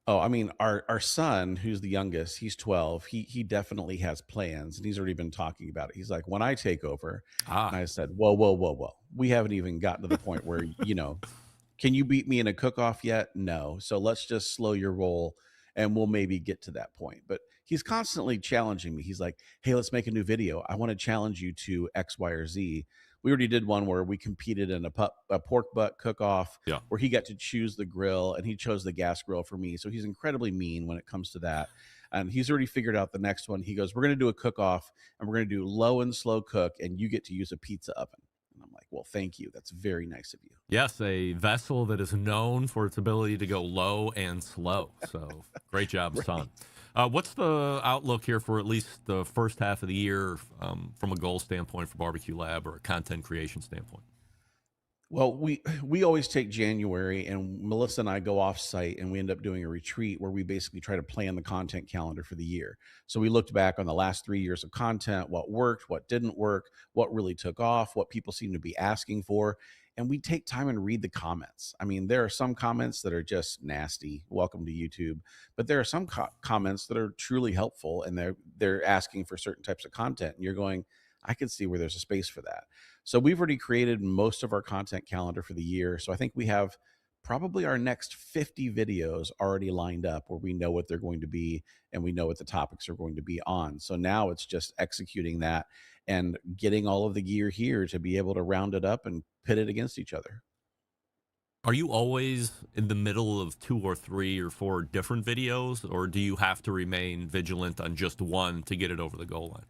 Oh, I mean, our son, who's the youngest, he's 12. He definitely has plans, and he's already been talking about it. He's like, when I take over, and I said, whoa, whoa, whoa, whoa. We haven't even gotten to the point where, can you beat me in a cook-off yet? No. So let's just slow your roll, and we'll maybe get to that point. But he's constantly challenging me. He's like, hey, let's make a new video. I want to challenge you to X, Y, or Z. We already did one where we competed in a pork butt cook-off where he got to choose the grill, and he chose the gas grill for me. So he's incredibly mean when it comes to that. And he's already figured out the next one. He goes, we're going to do a cook-off, and we're going to do low and slow cook, and you get to use a pizza oven. And I'm like, well, thank you. That's very nice of you. Yes, a vessel that is known for its ability to go low and slow. So great job, son. What's the outlook here for at least the first half of the year from a goal standpoint for Barbecue Lab or a content creation standpoint? Well, we always take January, and Melissa and I go off site, and we end up doing a retreat where we basically try to plan the content calendar for the year. So we looked back on the last 3 years of content, what worked, what didn't work, what really took off, what people seem to be asking for. And we take time and read the comments. I mean, there are some comments that are just nasty. Welcome to YouTube. But there are some comments that are truly helpful, and they're asking for certain types of content. And you're going, I can see where there's a space for that. So we've already created most of our content calendar for the year. So I think we have probably our next 50 videos already lined up where we know what they're going to be and we know what the topics are going to be on. So now it's just executing that and getting all of the gear here to be able to round it up and pit it against each other. Are you always in the middle of 2 or 3 or 4 different videos, or do you have to remain vigilant on just one to get it over the goal line?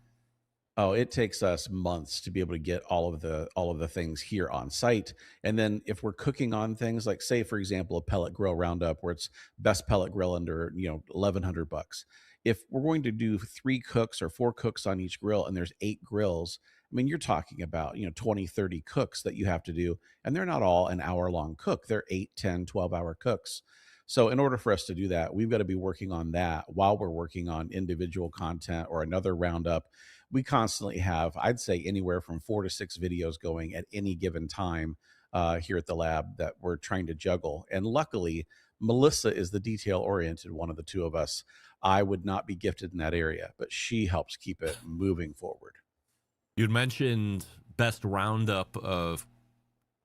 Oh, it takes us months to be able to get all of the things here on site. And then if we're cooking on things like, say, for example, a pellet grill roundup where it's best pellet grill under, $1,100. If we're going to do 3 cooks or 4 cooks on each grill and there's 8 grills, I mean, you're talking about, 20, 30 cooks that you have to do. And they're not all an hour-long cook. They're 8, 10, 12-hour cooks. So in order for us to do that, we've got to be working on that while we're working on individual content or another roundup. We constantly have, I'd say, anywhere from 4 to 6 videos going at any given time here at the lab that we're trying to juggle. And luckily, Melissa is the detail-oriented one of the two of us. I would not be gifted in that area, but she helps keep it moving forward. You'd mentioned best roundup of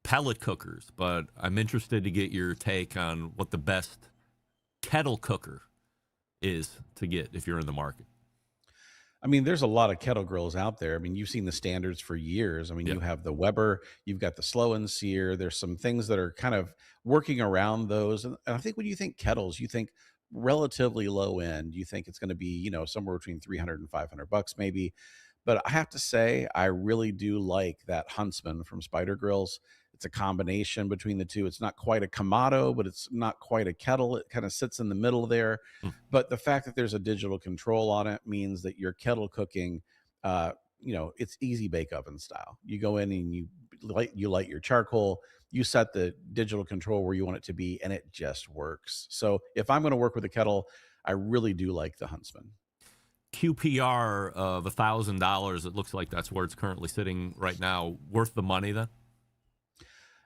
pellet cookers, but I'm interested to get your take on what the best kettle cooker is to get if you're in the market. I mean, there's a lot of kettle grills out there. I mean, you've seen the standards for years. I mean, you have the Weber, you've got the slow and sear. There's some things that are kind of working around those. And I think when you think kettles, you think relatively low end. You think it's going to be, somewhere between 300 and 500 bucks maybe. But I have to say, I really do like that Huntsman from Spider Grills. It's a combination between the two. It's not quite a Kamado, but it's not quite a kettle. It kind of sits in the middle there. But the fact that there's a digital control on it means that your kettle cooking, it's easy bake oven style. You go in and you light your charcoal, you set the digital control where you want it to be, and it just works. So if I'm going to work with a kettle, I really do like the Huntsman. QPR of $1,000. It looks like that's where it's currently sitting right now. Worth the money then?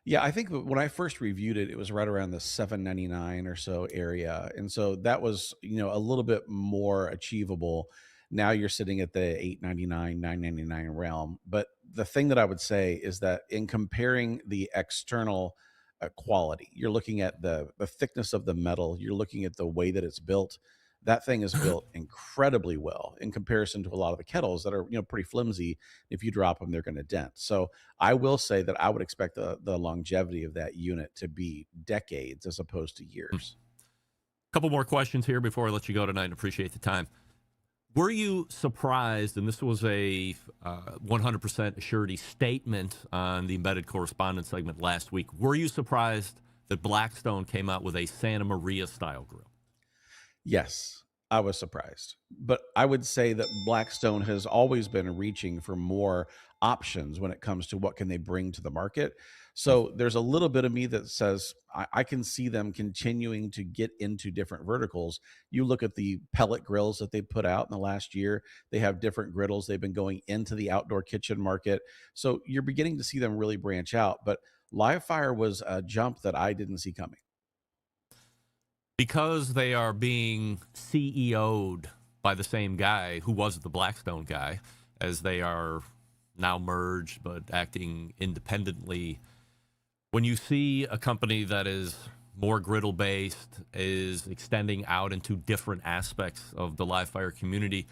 Yeah, I think when I first reviewed it, it was right around the $7.99 or so area, and so that was a little bit more achievable. Now you're sitting at the $8.99, $9.99 realm. But the thing that I would say is that in comparing the external quality, you're looking at the thickness of the metal, you're looking at the way that it's built. That thing is built incredibly well in comparison to a lot of the kettles that are pretty flimsy. If you drop them, they're going to dent. So I will say that I would expect the longevity of that unit to be decades as opposed to years. A couple more questions here before I let you go tonight, and appreciate the time. Were you surprised, and this was a 100% surety statement on the embedded correspondence segment last week, were you surprised that Blackstone came out with a Santa Maria style grill? Yes, I was surprised. But I would say that Blackstone has always been reaching for more options when it comes to what can they bring to the market. So there's a little bit of me that says I can see them continuing to get into different verticals. You look at the pellet grills that they put out in the last year. They have different griddles. They've been going into the outdoor kitchen market. So you're beginning to see them really branch out. But live fire was a jump that I didn't see coming. Because they are being CEO'd by the same guy who was the Blackstone guy, as they are now merged but acting independently. When you see a company that is more griddle-based, is extending out into different aspects of the live fire community,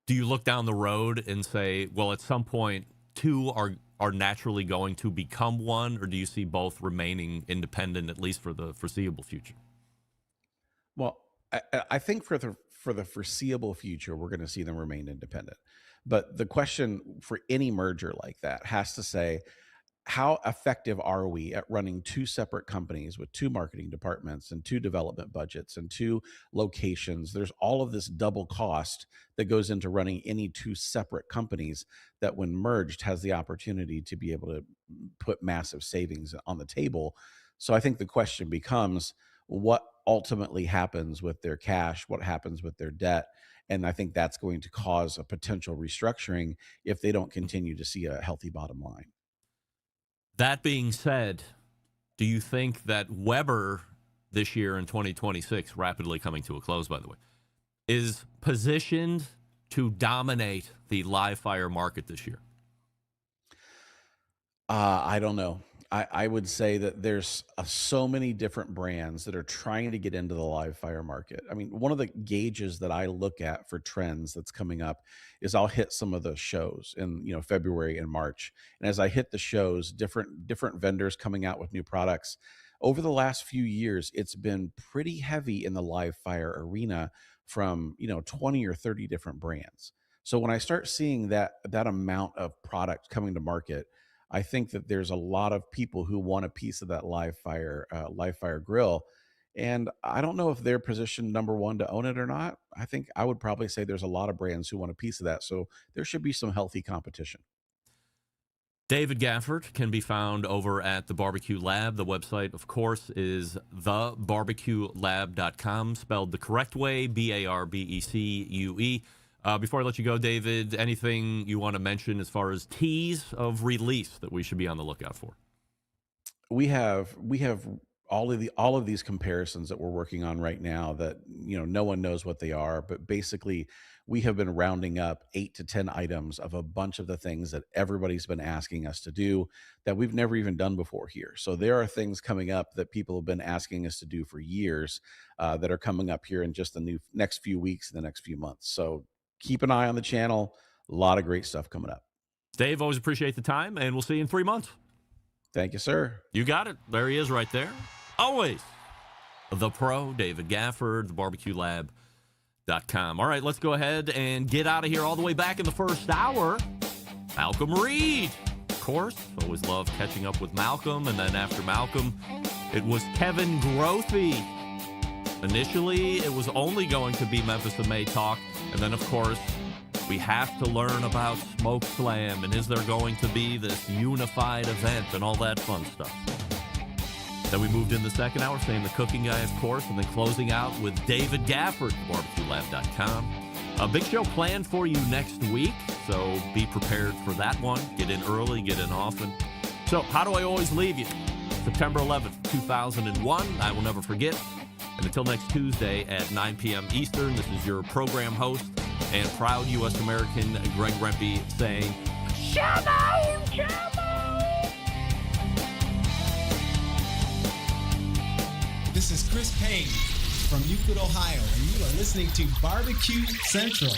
do you look down the road and say, well, at some point, two are naturally going to become one, or do you see both remaining independent, at least for the foreseeable future? Well, I think for the foreseeable future, we're going to see them remain independent. But the question for any merger like that has to say, how effective are we at running two separate companies with two marketing departments and two development budgets and two locations? There's all of this double cost that goes into running any two separate companies that when merged has the opportunity to be able to put massive savings on the table. So I think the question becomes, what ultimately happens with their cash, what happens with their debt. And I think that's going to cause a potential restructuring if they don't continue to see a healthy bottom line. That being said, do you think that Weber this year in 2026, rapidly coming to a close, by the way, is positioned to dominate the live fire market this year? I don't know. I would say that there's so many different brands that are trying to get into the live fire market. I mean, one of the gauges that I look at for trends that's coming up is I'll hit some of those shows in February and March, and as I hit the shows, different vendors coming out with new products. Over the last few years, it's been pretty heavy in the live fire arena from 20 or 30 different brands. So when I start seeing that amount of product coming to market, I think that there's a lot of people who want a piece of that live fire grill. And I don't know if they're positioned number one to own it or not. I think I would probably say there's a lot of brands who want a piece of that. So there should be some healthy competition. David Gafford can be found over at the Barbecue Lab. The website, of course, is thebarbecuelab.com, spelled the correct way, BARBECUE. Before I let you go, David, anything you want to mention as far as tease of release that we should be on the lookout for? We have all of these comparisons that we're working on right now that no one knows what they are, but basically we have been rounding up 8 to 10 items of a bunch of the things that everybody's been asking us to do that we've never even done before here. So there are things coming up that people have been asking us to do for years that are coming up here in just the next few weeks, the next few months. So keep an eye on the channel. A lot of great stuff coming up. Dave, always appreciate the time, and we'll see you in 3 months. Thank you, sir. You got it. There he is right there. Always the pro, David Gafford, thebarbecuelab.com. All right, let's go ahead and get out of here all the way back in the first hour. Malcom Reed, of course. Always love catching up with Malcolm. And then after Malcolm, it was Kevin Grothe. Initially, it was only going to be Memphis in May talk. And then, of course, we have to learn about Smoke Slam, and is there going to be this unified event and all that fun stuff. Then we moved in the second hour, saying the cooking guy, of course, and then closing out with David Gafford, barbecuelab.com. A big show planned for you next week, so be prepared for that one. Get in early, get in often. So how do I always leave you? September 11th, 2001. I will never forget. And until next Tuesday at 9 p.m. Eastern, this is your program host and proud U.S. American Greg Rempe saying, Shalom, shalom! This is Chris Payne from Euclid, Ohio, and you are listening to Barbecue Central.